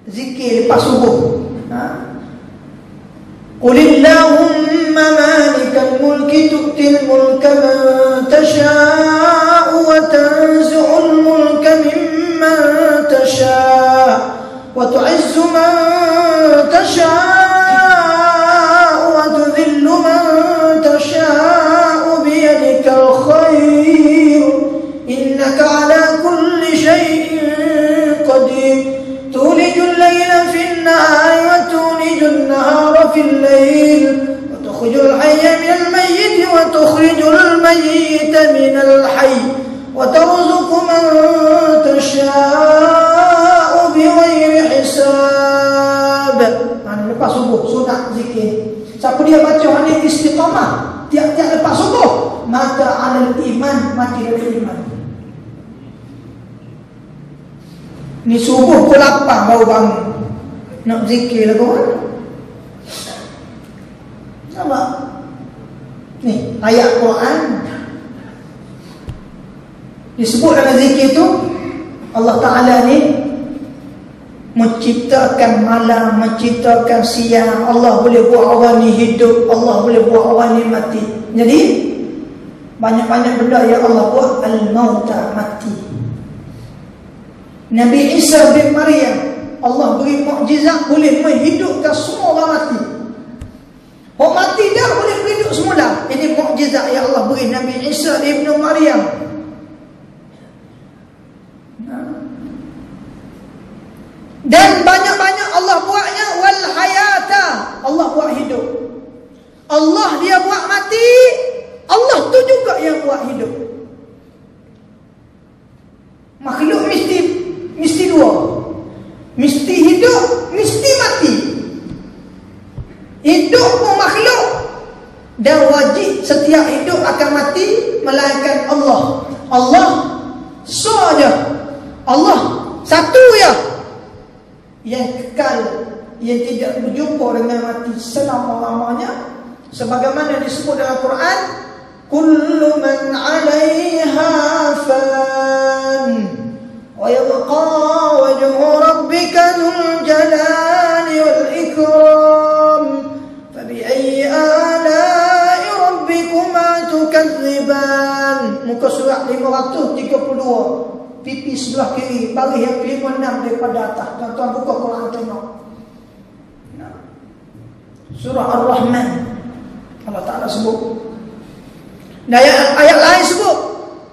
zikir lepas subuh. Qulillahumma malikal mulki tu'til mulka man tasha'u wa tanzi'ul mulka mimman tasha'u wa tu'izzu man tasha'u wa tudhillu man tasha'u biyadikal khair innaka ala kulli shay'in qadir. تولج الليل في النهار وتولج النهار في الليل وتخرج الحي من الميت وتخرج الميت من الحي وترزق من تشاء بغير حساب. Lepas subuh sunat zikir. Siapa dia baca hadis istiqamah tiap-tiap lepas subuh, mata alal iman, mati dari iman. Ni subuh pukul 8 baru bangun. Nak zikir lah kawan. Nampak? Ni ayat Quran disebut dalam zikir tu. Allah Ta'ala ni menciptakan malam, menciptakan siang. Allah boleh buat orang ni hidup, Allah boleh buat orang ni mati. Jadi banyak-banyak benda yang Allah buat. Al-mauta, mati. Nabi Isa bin Maryam, Allah beri mukjizat boleh menghidupkan semua orang mati. Orang mati dah boleh hidup semula. Ini mukjizat yang Allah beri Nabi Isa ibnu Maryam. Dan banyak-banyak Allah buatnya wal hayata. Allah buat hidup. Allah dia buat mati, Allah tu juga yang buat hidup. Makhluk mesti dua. Mesti hidup, mesti mati. Hidup pun makhluk, dan wajib setiap hidup akan mati melainkan Allah. Allah saja. Allah satu ya, yang kekal, yang tidak berjumpa dengan mati selama-lamanya. Sebagaimana disebut dalam Quran, kullu man 'alaiha fan wa yabqa wajhu rabbika dzul jalali wal ikram fabi ayyi ala'i rabbikuma tukadziban. Muka surat 532, pipi sebelah kiri, baris yang 56 daripada atas. Tuan-tuan buka Quran tengok. Surah Ar-Rahman, Allah Ta'ala sebut. Dan ayat lain sebut,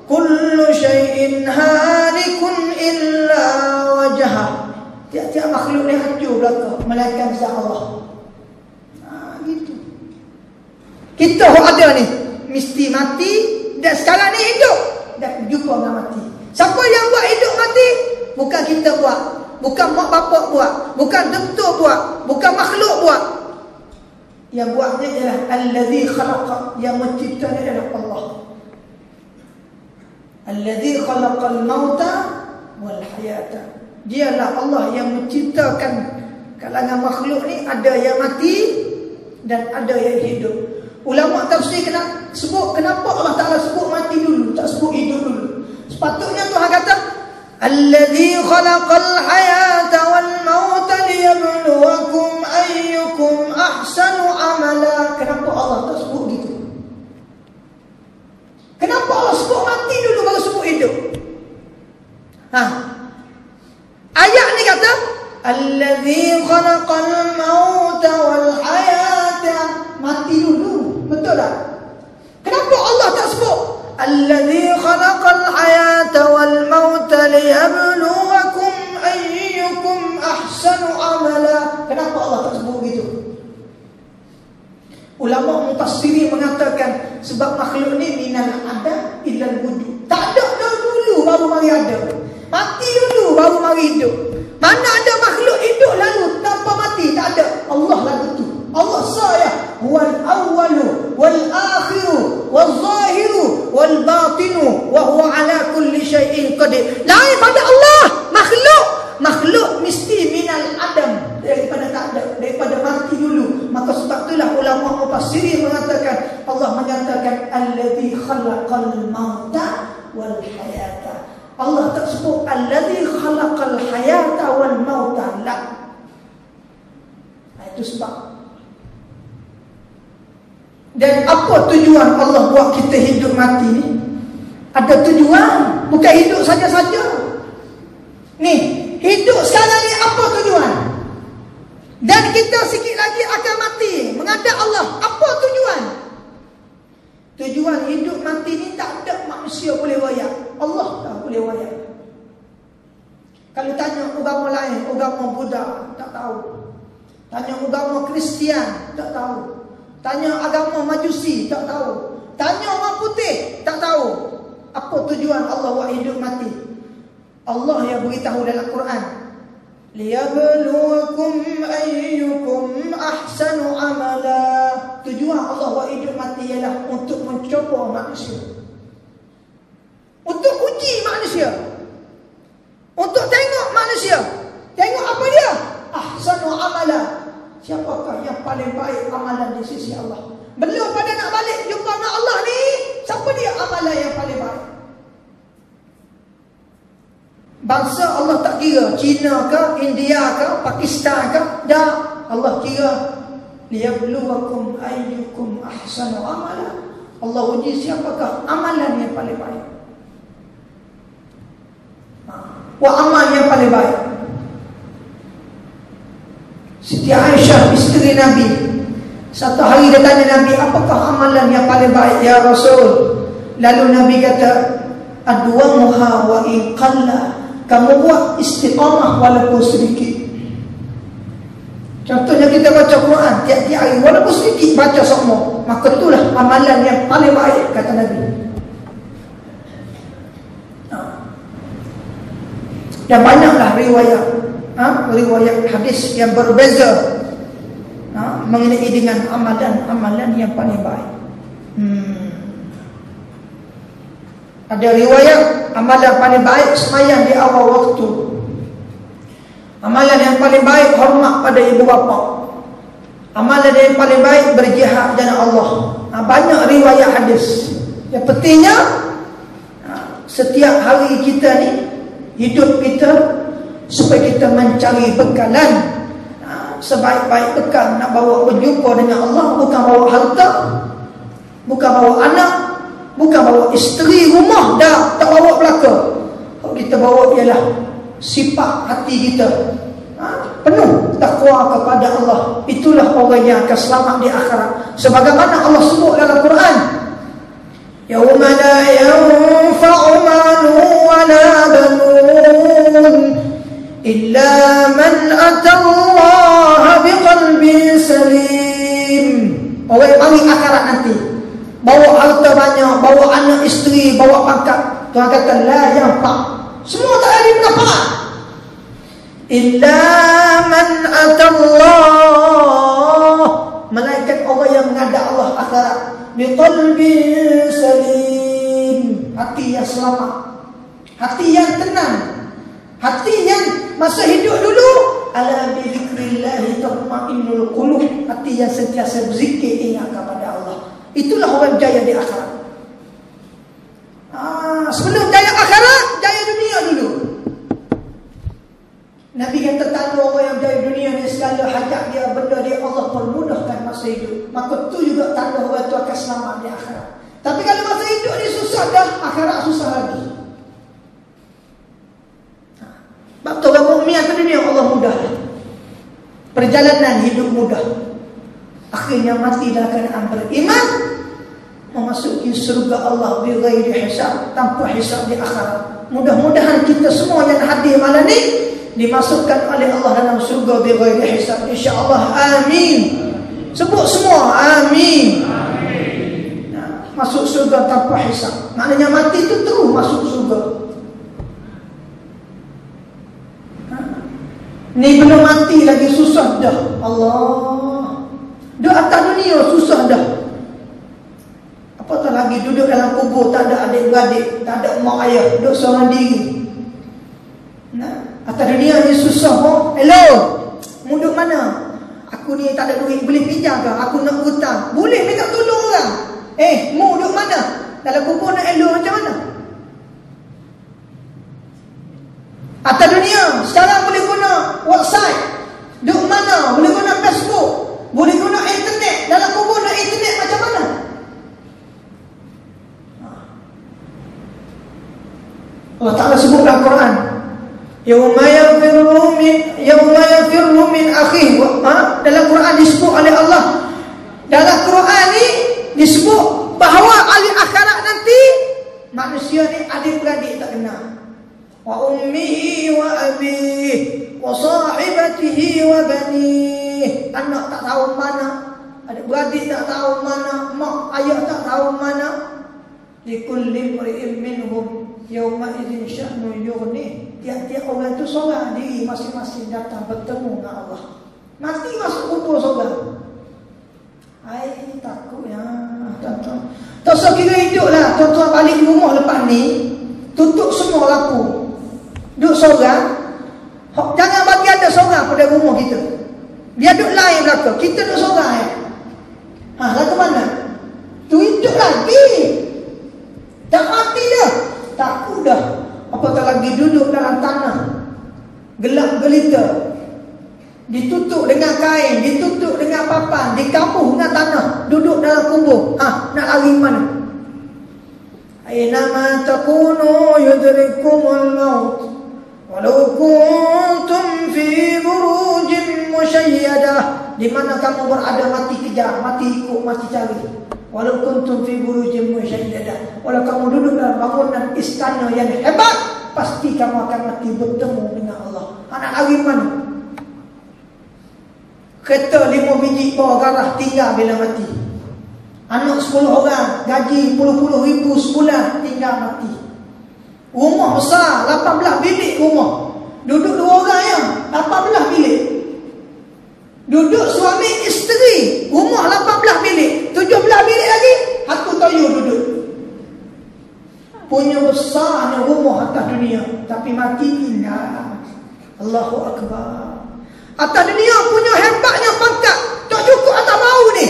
kullu syai'in halikun illa wajhah. Tiap-tiap makhluk ni hancur belaka melainkan zat Allah. Gitu. Kita ada ni mesti mati, dan sekarang ni hidup dan jumpa dengan mati. Siapa yang buat hidup mati? Bukan kita buat, bukan mak bapak buat, bukan doktor buat, bukan makhluk buat. Yang buatnya ialah allazi khalaqa, yang menciptanya ialah Allah. Allazi khalaqal mauta wal hayata. Dialah Allah yang menciptakan kalangan makhluk ni, ada yang mati dan ada yang hidup. Ulama tafsir kenapa Allah Ta'ala sebut mati dulu, tak sebut hidup dulu. Sepatutnya Tuhan kata Alladzi khalaqal hayata wal mauta liyabluwakum ayyukum ahsanu amala. Kenapa Allah tak sebut gitu? Kenapa Allah sebut mati dulu baru sebut hidup? Ayat ni kata Alladzi khalaqal mauta wal hayata. Mati dulu, betul tak? Kenapa Allah tak sebut Alladzi khalaqal hayata wal mauta liyabluwakum ayyukum ahsanu amala? Kenapa Allah tak sebut begitu? Ulama mufassirin mengatakan sebab makhluk ni minal adam ilal wujud. Tak ada dulu baru mari ada. Mati dulu baru mari hidup. Mana ada makhluk hidup lalu tanpa mati? Tak ada. Allah lah betul. Allah saya huwal awwalu wal akhiru wal zahiru wal batinu wa huwa ala kulli syai'in qadir. Lain pada Allah makhluk mesti minal adam, daripada tak ada, daripada mati dulu. Maka sebab itulah ulama mufassirin mengatakan Allah menyatakan alladzi khalaqal mauta wal hayata. Allah tak sebut alladzi khalaqal hayata wal mauta. La. Itu sebab. Dan apa tujuan Allah buat kita hidup mati ni? Ada tujuan, bukan hidup saja-saja. Ni, hidup sekarang ni apa tujuan? Dan kita sikit lagi akan mati, menghadap Allah. Apa tujuan? Tujuan hidup mati ni tak ada manusia boleh wayak. Allah tak boleh wayak. Kalau tanya agama lain, agama Buddha, tak tahu. Tanya agama Kristian, tak tahu. Tanya agama Majusi, tak tahu. Tanya orang putih, tak tahu. Apa tujuan Allah buat hidup mati? Allah yang beritahu dalam Quran, liyabluwakum ayyukum ahsanu amala. Tujuan Allah buat hidup mati ialah untuk mencoba manusia, untuk uji manusia, untuk tengok manusia. Tengok apa dia? Ahsanu amala. Siapakah yang paling baik amalan di sisi Allah? Belum pada nak balik jumpa dengan Allah ni, siapa dia amalan yang paling baik? Bangsa Allah tak kira Cina ke, India ke, Pakistan ke, dah Allah kira liyabluwakum ayyukum ahsanu amala. Allah uji siapakah amalan yang paling baik. Wa amal yang paling baik. Siti Aisyah isteri Nabi, satu hari dia tanya Nabi, apakah amalan yang paling baik ya Rasul? Lalu Nabi kata, adwamuha wa in qalla. Kamu buat istiqamah walaupun sedikit. Contohnya kita baca Quran tiap-tiap hari, walaupun sedikit baca semua, maka itulah amalan yang paling baik, kata Nabi. Dan banyaklah riwayat hadis yang berbeza mengenai dengan amalan yang paling baik. Ada riwayat amalan paling baik sembahyang di awal waktu. Amalan yang paling baik hormat pada ibu bapa. Amalan yang paling baik berjihad jalan Allah. Banyak riwayat hadis. Yang pentingnya setiap hari kita ni, hidup kita, supaya kita mencari bekalan, sebaik-baik bekal nak bawa berjumpa dengan Allah. Bukan bawa harta, bukan bawa anak, bukan bawa isteri rumah, dah tak bawa belaka. Kalau kita bawa ialah sifat hati kita penuh takwa kepada Allah. Itulah orang yang akan selamat di akhirat. Sebagaimana Allah sebut dalam Quran, yauma la yanfa'u malun wa la banun illa man atallaha biqalbin salim. Orang yang mari akhirat nanti bawa harta banyak, bawa anak isteri, bawa pangkat, Tuhan kata la yanfa', semua tak ada manfaat. Illa man atallah, malaikat orang yang menghadap Allah akhirat, biqalbin salim, hati yang selamat, hati yang tenang. Hati yang masa hidup dulu Ala bi dzikrillah tatma'innul qulub. Hati yang sentiasa berzikir ingat kepada Allah. Itulah orang jaya di akhirat. Sebelum jaya akhirat, jaya dunia dulu. Nabi kata tanda orang yang jaya dunia ni, segala hajat dia, benda dia Allah permudahkan masa hidup. Maka tu juga tanda orang tu akan selamat di akhirat. Tapi kalau masa hidup ni susah dah, akhirat susah lagi. Sebab tu orang mukmin atas dunia Allah mudah. Perjalanan hidup mudah. Akhirnya mati dalam keadaan beriman, memasuki surga Allah bighairi hisab, tanpa hisab di akhirat. Mudah-mudahan kita semua yang hadir malam ni dimasukkan oleh Allah dalam surga bighairi hisab, insya-Allah. Amin. Sebut semua amin. Masuk surga tanpa hisab. Maknanya mati itu terus masuk surga. Ni belum mati lagi susah dah. Allah. Duduk atas dunia susah dah. Apatah lagi duduk dalam kubur, tak ada adik-beradik, tak ada mak ayah, duduk seorang diri. Nah, atas dunia ni susah. Hello, mu duduk mana? Aku ni tak ada duit, boleh pinjam ke? Aku nak hutang. Boleh minta tolong orang. Mu duduk mana? Dalam kubur nak hello macam mana? Atas dunia sekarang boleh guna WhatsApp. Duduk mana? Boleh guna Facebook, boleh guna internet. Dalam kubur nak internet macam mana? Allah Ta'ala sebut dalam Quran, Yawma yafirru min akhihi. Dalam Quran disebut oleh Allah. Dalam Quran ni disebut bahawa ahli akhirat nanti manusia ni adik-beradik tak kenal. Wa ummihi wa abihi wa sahibatihi wa banihi. Anak tak tahu mana, adik-beradik tak tahu mana, mak ayah tak tahu mana. Likulli imri'in minhum yawma idzin sya'nu yughni. Tiap-tiap orang itu seorang diri masing-masing datang bertemu dengan Allah. Mati masuk kubur seorang. Takut ya, tuan-tuan. Tak usah kira hidup lah. Tuan-tuan balik rumah lepas ni, tutup semua lampu, duduk seorang. Jangan bagi ada seorang pada rumah kita. Dia duduk lain belakang, kita duduk seorang. Lah ke mana? Tu hidup lagi. Tak mati dah. Takut dah. Apatah lagi duduk dalam tanah, gelap gelita, ditutup dengan kain, ditutup dengan papan, dikampung dengan tanah, duduk dalam kubur. Nak lari mana? Aynama takunu yudrikumul maut walau kuntum fi burujin musyayyadah. Di mana kamu berada mati kejar, mati ikut, mati cari. Walau kuntum fi burujin musyayyadah. Walau kamu duduk dalam bangunan istana yang hebat, pasti kamu akan mati bertemu dengan Allah. Nak lari mana? Kereta 5 biji bawa garah tinggal bila mati. Anak 10 orang, gaji puluh-puluh ribu sebulan, tinggal mati. Rumah besar, 18 bilik rumah. Duduk 2 orang yang 18 bilik. Duduk suami isteri, rumah 18 bilik, 17 bilik lagi, satu toyo duduk. Punya besarnya rumah atas dunia, tapi mati tinggal. Allahu Akbar. Atas dunia punya hebatnya pangkat, tak cukup atas bau ni.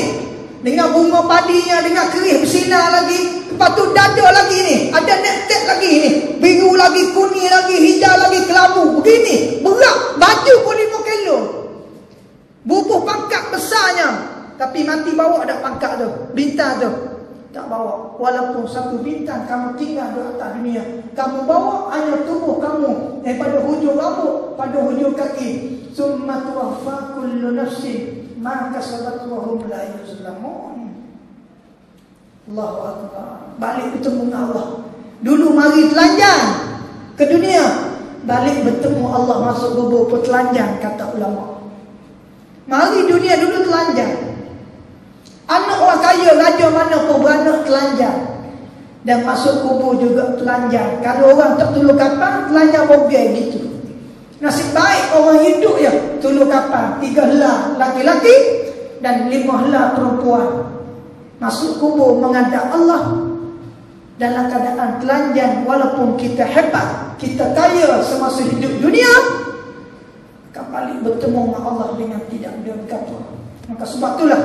Dengan bunga padinya, dengan kerih bersinar lagi. Lepas tu dada lagi ni, ada netek lagi ni, biru lagi, kuning lagi, hijau lagi, kelabu. Begini, berat, baju pun 5 kilo. Bubuh pangkat besarnya, tapi mati bawa dak pangkat tu, bintang tu. Tak bawa. Walaupun satu bintang kamu tinggal di atas dunia, kamu bawa hanya tubuh kamu daripada hujung rambut pada hujung kaki. Summa tuwaffa kullu nafsin ma kasabat wa hum la yuzlamun. Allahu Akbar. Balik bertemu dengan Allah. Dulu mari telanjang ke dunia, balik bertemu Allah masuk kubur pun telanjang, kata ulama. Mari dunia dulu telanjang. Anak orang kaya, raja mana pun beranak telanjang. Dan masuk kubur juga telanjang. Kalau orang tak tulu kapal, telanjang bogel gitu. Nasib baik orang hidup ya, tulu kapal. 3 helai laki-laki dan 5 helai perempuan. Masuk kubur menghadap Allah dalam keadaan telanjang. Walaupun kita hebat, kita kaya semasa hidup dunia, kembali bertemu dengan Allah dengan tidak dia berkata. Maka sebab itulah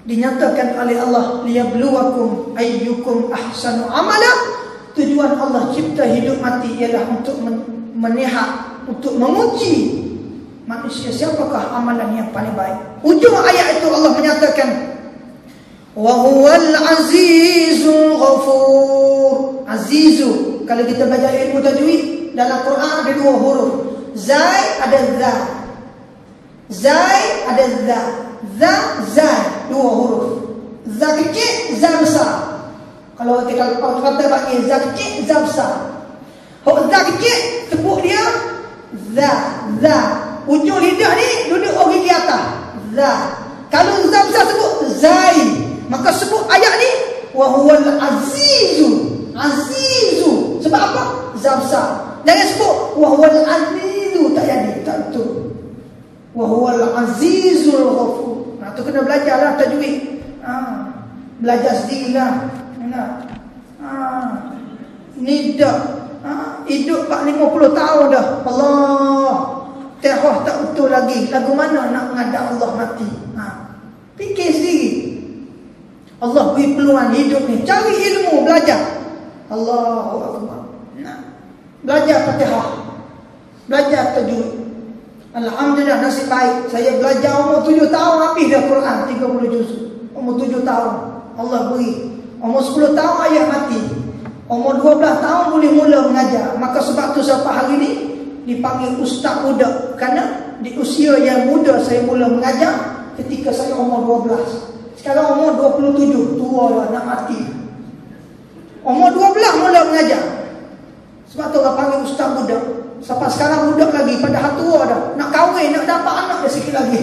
dinyatakan oleh Allah, liyabluwakum ayyukum ahsanu amala. Tujuan Allah cipta hidup mati ialah untuk melihat, untuk menguji manusia siapakah amalan yang paling baik. Ujung ayat itu Allah menyatakan, wa huwal azizul ghafur. Azizu, kalau kita belajar ilmu tajwid dalam Quran ada dua huruf. Zai ada za. Zai ada za. Zai dua huruf. Za kecil, za besar. Kalau kita kata bagi za kecil, za besar. Hok za kecil tepuk dia za. Ujung lidah ni duduk gigi atas. Za. Kalau za besar sebut zai. Maka sebut ayat ni wa huwal azizu. Azizu. Sebab apa? Za besar. Jangan sebut wa huwal azizu, tak jadi, tak betul. Wa huwal azizul ghafur. Nah, tu kena belajarlah tajwid. Belajar sendirilah. Ni dah hidup 50 tahun dah. Allah, terah tak betul lagi. Lagu mana nak menghadap Allah mati? Fikir sendiri. Allah beri peluang hidup ni, cari ilmu, belajar. Allahu akbar. Belajar Fatihah, belajar tajwid. Alhamdulillah, nasib baik. Saya belajar umur 7 tahun habis dah Quran 30 juz. Umur 7 tahun Allah beri. Umur 10 tahun ayah mati. Umur 12 tahun boleh mula mengajar. Maka sebab tu sampai hari ni dipanggil ustaz muda, kerana di usia yang muda saya mula mengajar ketika saya umur 12. Sekarang umur 27, tua lah, nak mati. Umur 12 mula mengajar. Sebab tu orang panggil ustaz muda. Sampai sekarang budak lagi, padahal tua dah. Nak kahwin, nak dapat anak dah sikit lagi.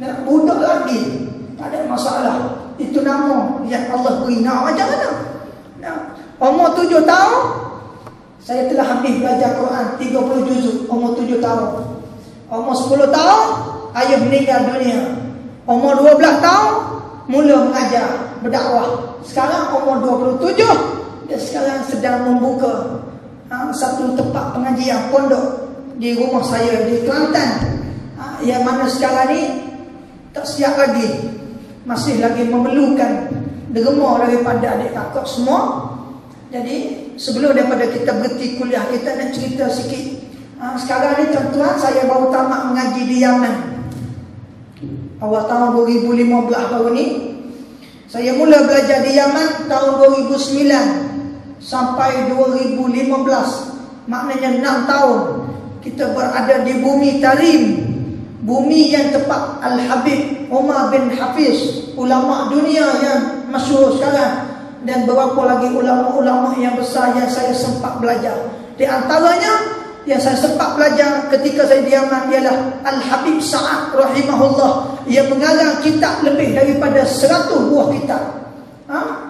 Nak budak lagi, tak ada masalah. Itu nama yang Allah beri. Nak macam mana? Umur 7 tahun saya telah habis belajar Quran 30 juzuk. Umur 7 tahun. Umur 10 tahun ayah meninggal dunia. Umur 12 tahun mula mengajar, berdakwah. Sekarang umur 27 dan sekarang sedang membuka satu tempat pengajian pondok di rumah saya di Kelantan, yang mana sekarang ni tak siap lagi, masih lagi memerlukan derma daripada adik kakak semua. Jadi sebelum daripada kita berhenti kuliah, kita nak cerita sikit. Sekarang ni tuan-tuan, saya baru tamat mengaji di Yaman awal tahun 2015 baru ni. Saya mula belajar di Yaman tahun 2009 sampai 2015. Maknanya 6 tahun kita berada di bumi Tarim, bumi yang tepat Al-Habib Umar bin Hafiz, ulama dunia yang masyhur sekarang, dan beberapa lagi ulama-ulama yang besar yang saya sempat belajar. Di antaranya yang saya sempat belajar ketika saya di Yaman ialah Al-Habib Sa'ad rahimahullah, yang mengarang kitab lebih daripada 100 buah kitab.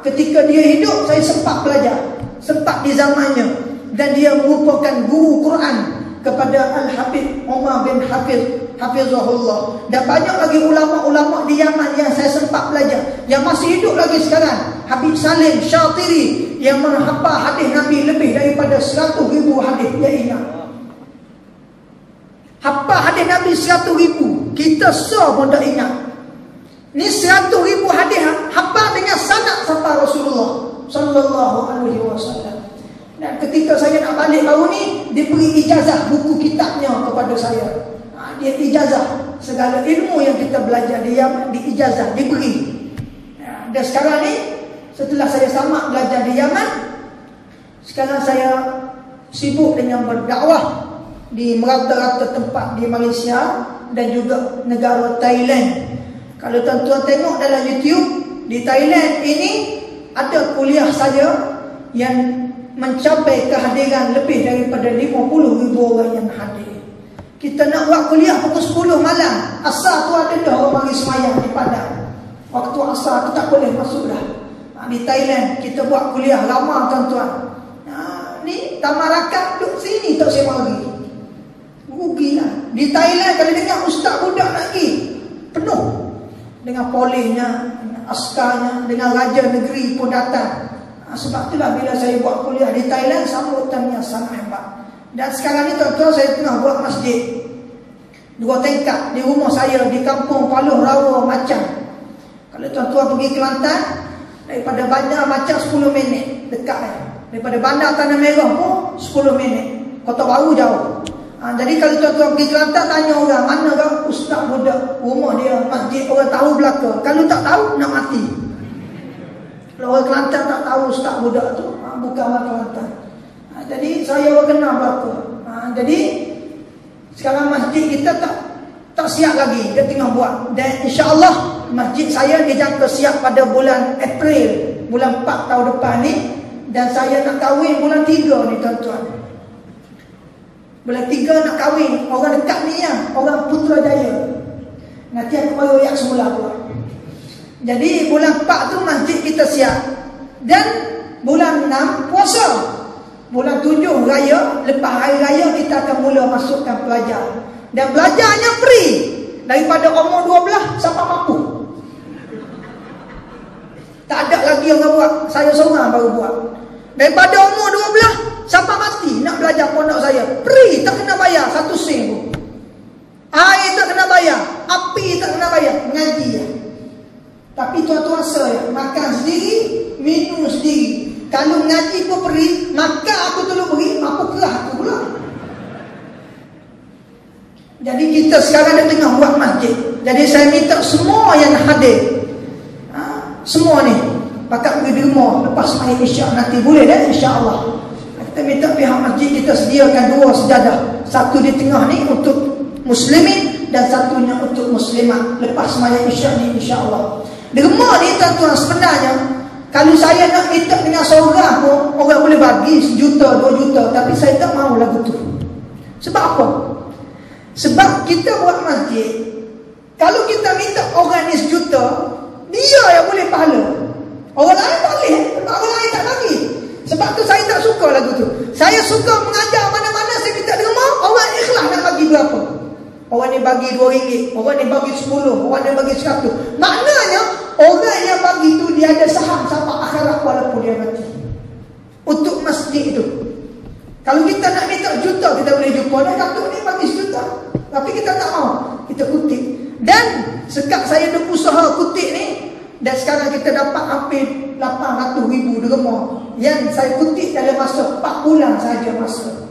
Ketika dia hidup saya sempat belajar, sempat di zamannya, dan dia merupakan guru Quran kepada Al-Habib Umar bin Hafiz hafizahullah. Dan banyak lagi ulama-ulama di Yaman yang saya sempat belajar, yang masih hidup lagi sekarang. Habib Salim Syatiri yang menghafal hadis Nabi lebih daripada 100,000 hadis. Dia ingat hafal hadis Nabi 100,000. Kita semua pun tak ingat. Ni 100,000 hadis hafal dengan sanad sampai Rasulullah sallallahu alaihi wasallam. Dan ketika saya nak balik baru ni, dia beri ijazah buku kitabnya kepada saya. Dia ijazah segala ilmu yang kita belajar di Yaman, di ijazah diberi. Dan sekarang ni setelah saya tamat belajar di Yaman, sekarang saya sibuk dengan berdakwah di merata-rata tempat di Malaysia dan juga negara Thailand. Kalau tuan-tuan tengok dalam YouTube, di Thailand ini ada kuliah saya yang mencapai kehadiran lebih daripada 50,000 orang yang hadir. Kita nak buat kuliah pukul 10 malam, asar tu ada dah orang mari semayang di Padang. Waktu asar tu tak boleh masuk dah. Di Thailand kita buat kuliah lama tuan-tuan. Ni Taman Rakat duduk sini tak saya mari. Rugilah. Di Thailand kalau dengar ustaz budak nak pergi, penuh dengan polisnya, dengan askarnya, dengan raja negeri pun datang. Sebab itulah bila saya buat kuliah di Thailand, sambutannya sangat hebat. Dan sekarang ni tuan-tuan, saya tengah buat masjid 2 tingkat di rumah saya di kampung Paluh Rawa Macang. Kalau tuan-tuan pergi Kelantan, daripada bandar Macang 10 minit, dekat ya. Daripada bandar Tanah Merah pun 10 minit. Kota Baru jauh. Jadi kalau tuan-tuan pergi Kelantan, tanya orang, mana kan ustaz budak rumah dia masjid, orang tahu belaka. Kalau tak tahu, nak mati. Kalau orang Kelantan tak tahu ustaz budak tu, bukan orang Kelantan. Jadi saya orang kenal belaka. Jadi sekarang masjid kita tak siap lagi, dia tengah buat. Dan insya-Allah masjid saya dijangka siap pada bulan April, bulan 4 tahun depan ni. Dan saya nak kahwin bulan 3 ni tuan-tuan. Bulan 3 nak kahwin. Orang dekat ni ya, orang Putrajaya. Nanti aku baru yang semula buat. Jadi bulan 4 tu masjid kita siap. Dan bulan 6 puasa. Bulan 7 raya, lepas hari raya kita akan mula masukkan pelajar. Dan belajarnya free. Daripada umur 12 sampai mampu. Tak ada lagi orang buat, saya seorang baru buat. Daripada umur 12 sampai mati nak belajar pondok saya. Free, tak kena bayar 1 sen pun. Air tak kena bayar, api tak kena bayar, mengaji ya. Tapi tuan-tuan saya makan sendiri, minum sendiri. Kalau mengaji pun beri, maka aku tolong beri, apa kerah aku pula. Jadi kita sekarang dah tengah buat masjid. Jadi saya minta semua yang hadir, semua ni pakat pergi di rumah lepas sembahyang isyak nanti, boleh dah insya-Allah. Kita minta pihak masjid kita sediakan 2 sejadah. Satu di tengah ni untuk muslimin dan satunya untuk muslimat lepas sembahyang isyak ni insya-Allah. Di rumah ni tuan-tuan, sebenarnya kalau saya nak minta dengan seorang pun, orang boleh bagi 1 juta, 2 juta. Tapi saya tak mahu lagu tu. Sebab apa? Sebab kita buat masjid, kalau kita minta orang ni 1 juta, dia yang boleh pahala. Orang lain tak boleh. Orang lain tak bagi. Sebab tu saya tak suka lagu tu. Saya suka mengajar mana-mana saya minta di rumah, orang ikhlas nak bagi berapa. Orang ni bagi RM2, orang ni bagi 10, orang ni bagi 100. Maknanya orang yang bagi tu dia ada saham sampai akhirat walaupun dia mati. Untuk masjid itu. Kalau kita nak minta 1 juta, kita boleh jumpa dah Datuk ni bagi 1 juta. Tapi kita tak mahu, kita kutip. Dan sekat saya dah usaha kutip ni, dan sekarang kita dapat hampir 800,000 di rumah. Yang saya kutip dalam masa 4 bulan saja masa.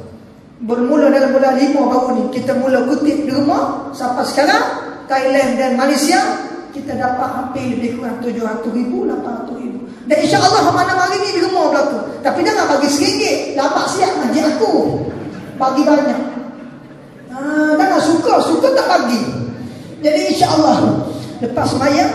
Bermula dalam bulan 5 baru ni kita mula kutip di rumah. Sampai sekarang Thailand dan Malaysia kita dapat hampir lebih kurang 700,000, 800,000. Dan insya-Allah mana hari ni di rumah belaka. Tapi jangan bagi RM1, dapat siap masjid aku. Bagi banyak. Jangan suka tak bagi. Jadi insya-Allah lepas sembahyang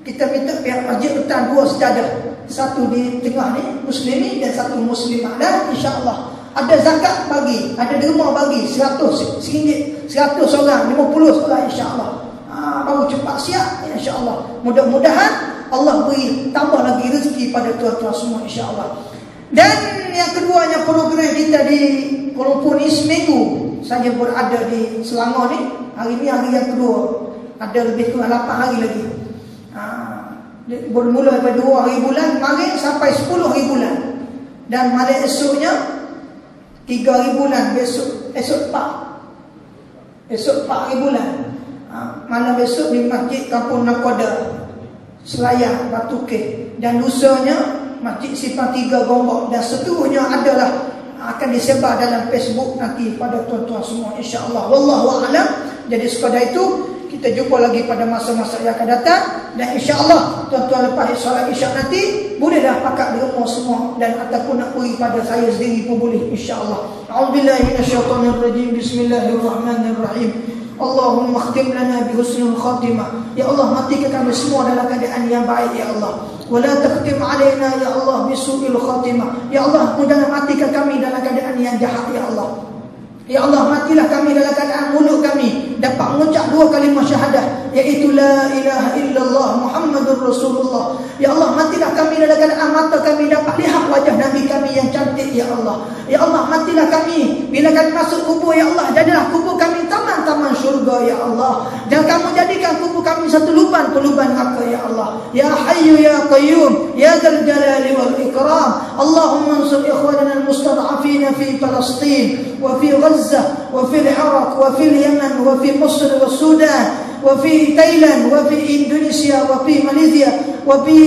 kita minta pihak masjid letak 2 sejadah. Satu di tengah ni muslimin dan satu muslimah. Dan insya-Allah ada zakat bagi, ada derma bagi RM100, RM100 orang, 50 orang insya-Allah. Baru cepat siap insya-Allah. Mudah-mudahan Allah beri tambah lagi rezeki pada tuan-tuan semua insya-Allah. Dan yang keduanya, program kita di Kuala Lumpur ni seminggu saja berada di Selangor ni. Hari ni hari yang kedua. Ada lebih kurang 8 hari lagi. Bermula daripada 2 hari bulan kemarin sampai 10 hari bulan. Dan malam esoknya 3 hari bulan, esok 4. Esok 4 hari bulan. Malam besok di Masjid Kampung Nakoda, Selayar, Batu Ke. Dan lusanya Masjid Simpang 3 Gombak. Dan seterusnya adalah akan disebar dalam Facebook nanti pada tuan-tuan semua insya-Allah. Wallahu a'lam. Jadi sekadar itu, kita jumpa lagi pada masa-masa yang akan datang. Dan insya-Allah tuan-tuan lepas solat isyak nanti bolehlah pakat di rumah semua, dan ataupun nak pergi pada saya sendiri pun boleh insya-Allah. A'udzubillahi minasyaitonirrajim. Bismillahirrahmanirrahim. Allahumma khtim lana bi husnul khatimah. Ya Allah, matikan kami semua dalam keadaan yang baik ya Allah. Wa la takhtim alaina ya Allah bi su'il khatimah. Ya Allah, jangan matikan kami dalam keadaan yang jahat ya Allah. Ya Allah, matilah kami dalam keadaan mulut kami dapat mengucap 2 kalimah syahadah, iaitu la ilaha illallah Muhammadur Rasulullah. Ya Allah, matilah kami dalam keadaan mata kami dapat lihat wajah Nabi kami yang cantik ya Allah. Ya Allah, matilah kami bila kami masuk kubur ya Allah, jadilah kubur kami taman-taman syurga ya Allah. Jangan kamu jadikan kubur kami satu lubang neraka ya Allah. Ya Hayyu ya Qayyum ya Dzal Jalali wal Ikram. Allahumma ansur ikhwanana al-mustad'afin fi Palestin wa fi Gaza wa fi al-Iraq wa fi al-Yaman wa fi Misr wa Sudan وفي تايلاند وفي إندونيسيا وفي ماليزيا وفي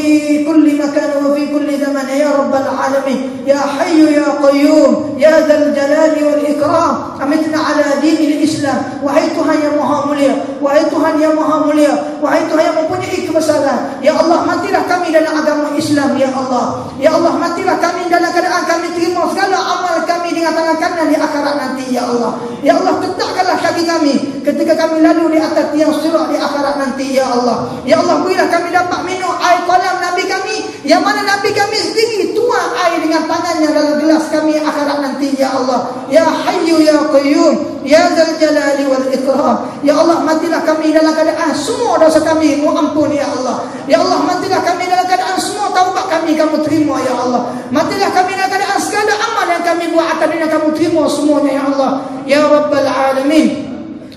كل مكان وفي كل زمن يا رب العالمين. يا حي يا قيوم يا ذا الجلال والإكرام أمتنا على دين الإسلام. Wahai Tuhan yang maha mulia, wahai Tuhan yang maha mulia, wahai Tuhan yang mempunyai kebesaran, ya Allah, matilah kami dalam agama Islam ya Allah. Ya Allah, matilah kami dalam keadaan kami terima segala amal kami dengan tangan kanan di akhirat nanti ya Allah. Ya Allah, tegakkanlah kaki kami ketika kami lalu di atas tiang sirat di akhirat nanti ya Allah. Ya Allah, berilah kami dapat minum air kolam Nabi kami, yang mana Nabi kami sendiri tuang air dengan tangannya dalam gelas kami akhirat nanti ya Allah. Ya Hayyu ya Qayyum ya Dzal Jalali wal Ikram. Ya Allah, matilah kami dalam keadaan semua dosa kami mu ampun ya Allah. Ya Allah, matilah kami dalam keadaan semua taubat kami kamu terima ya Allah. Matilah kami dalam keadaan segala amal yang kami buat atas dunia kamu terima semuanya ya Allah. Ya Rabbal Alamin.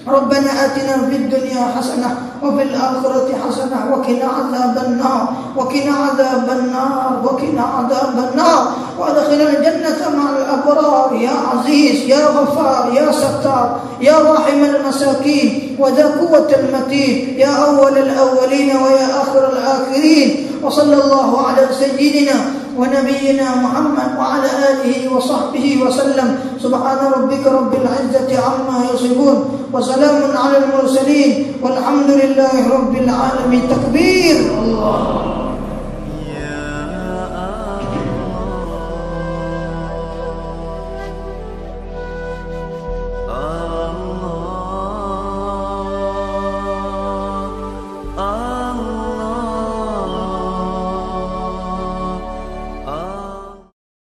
ربنا آتنا في الدنيا حسنة وفي الآخرة حسنة وقنا عذاب النار وقنا عذاب النار وقنا عذاب النار وادخلنا الجنة مع الأبرار يا عزيز يا غفار يا ستار يا راحم المساكين وذا قوة المتين يا أول الأولين ويا آخر الآخرين. وصلى الله على سيدنا ونبينا محمد وعلى آله وصحبه وسلم. سبحان ربك رب العزة عما يصفون وسلام على المرسلين والحمد لله رب العالمين. تكبير الله.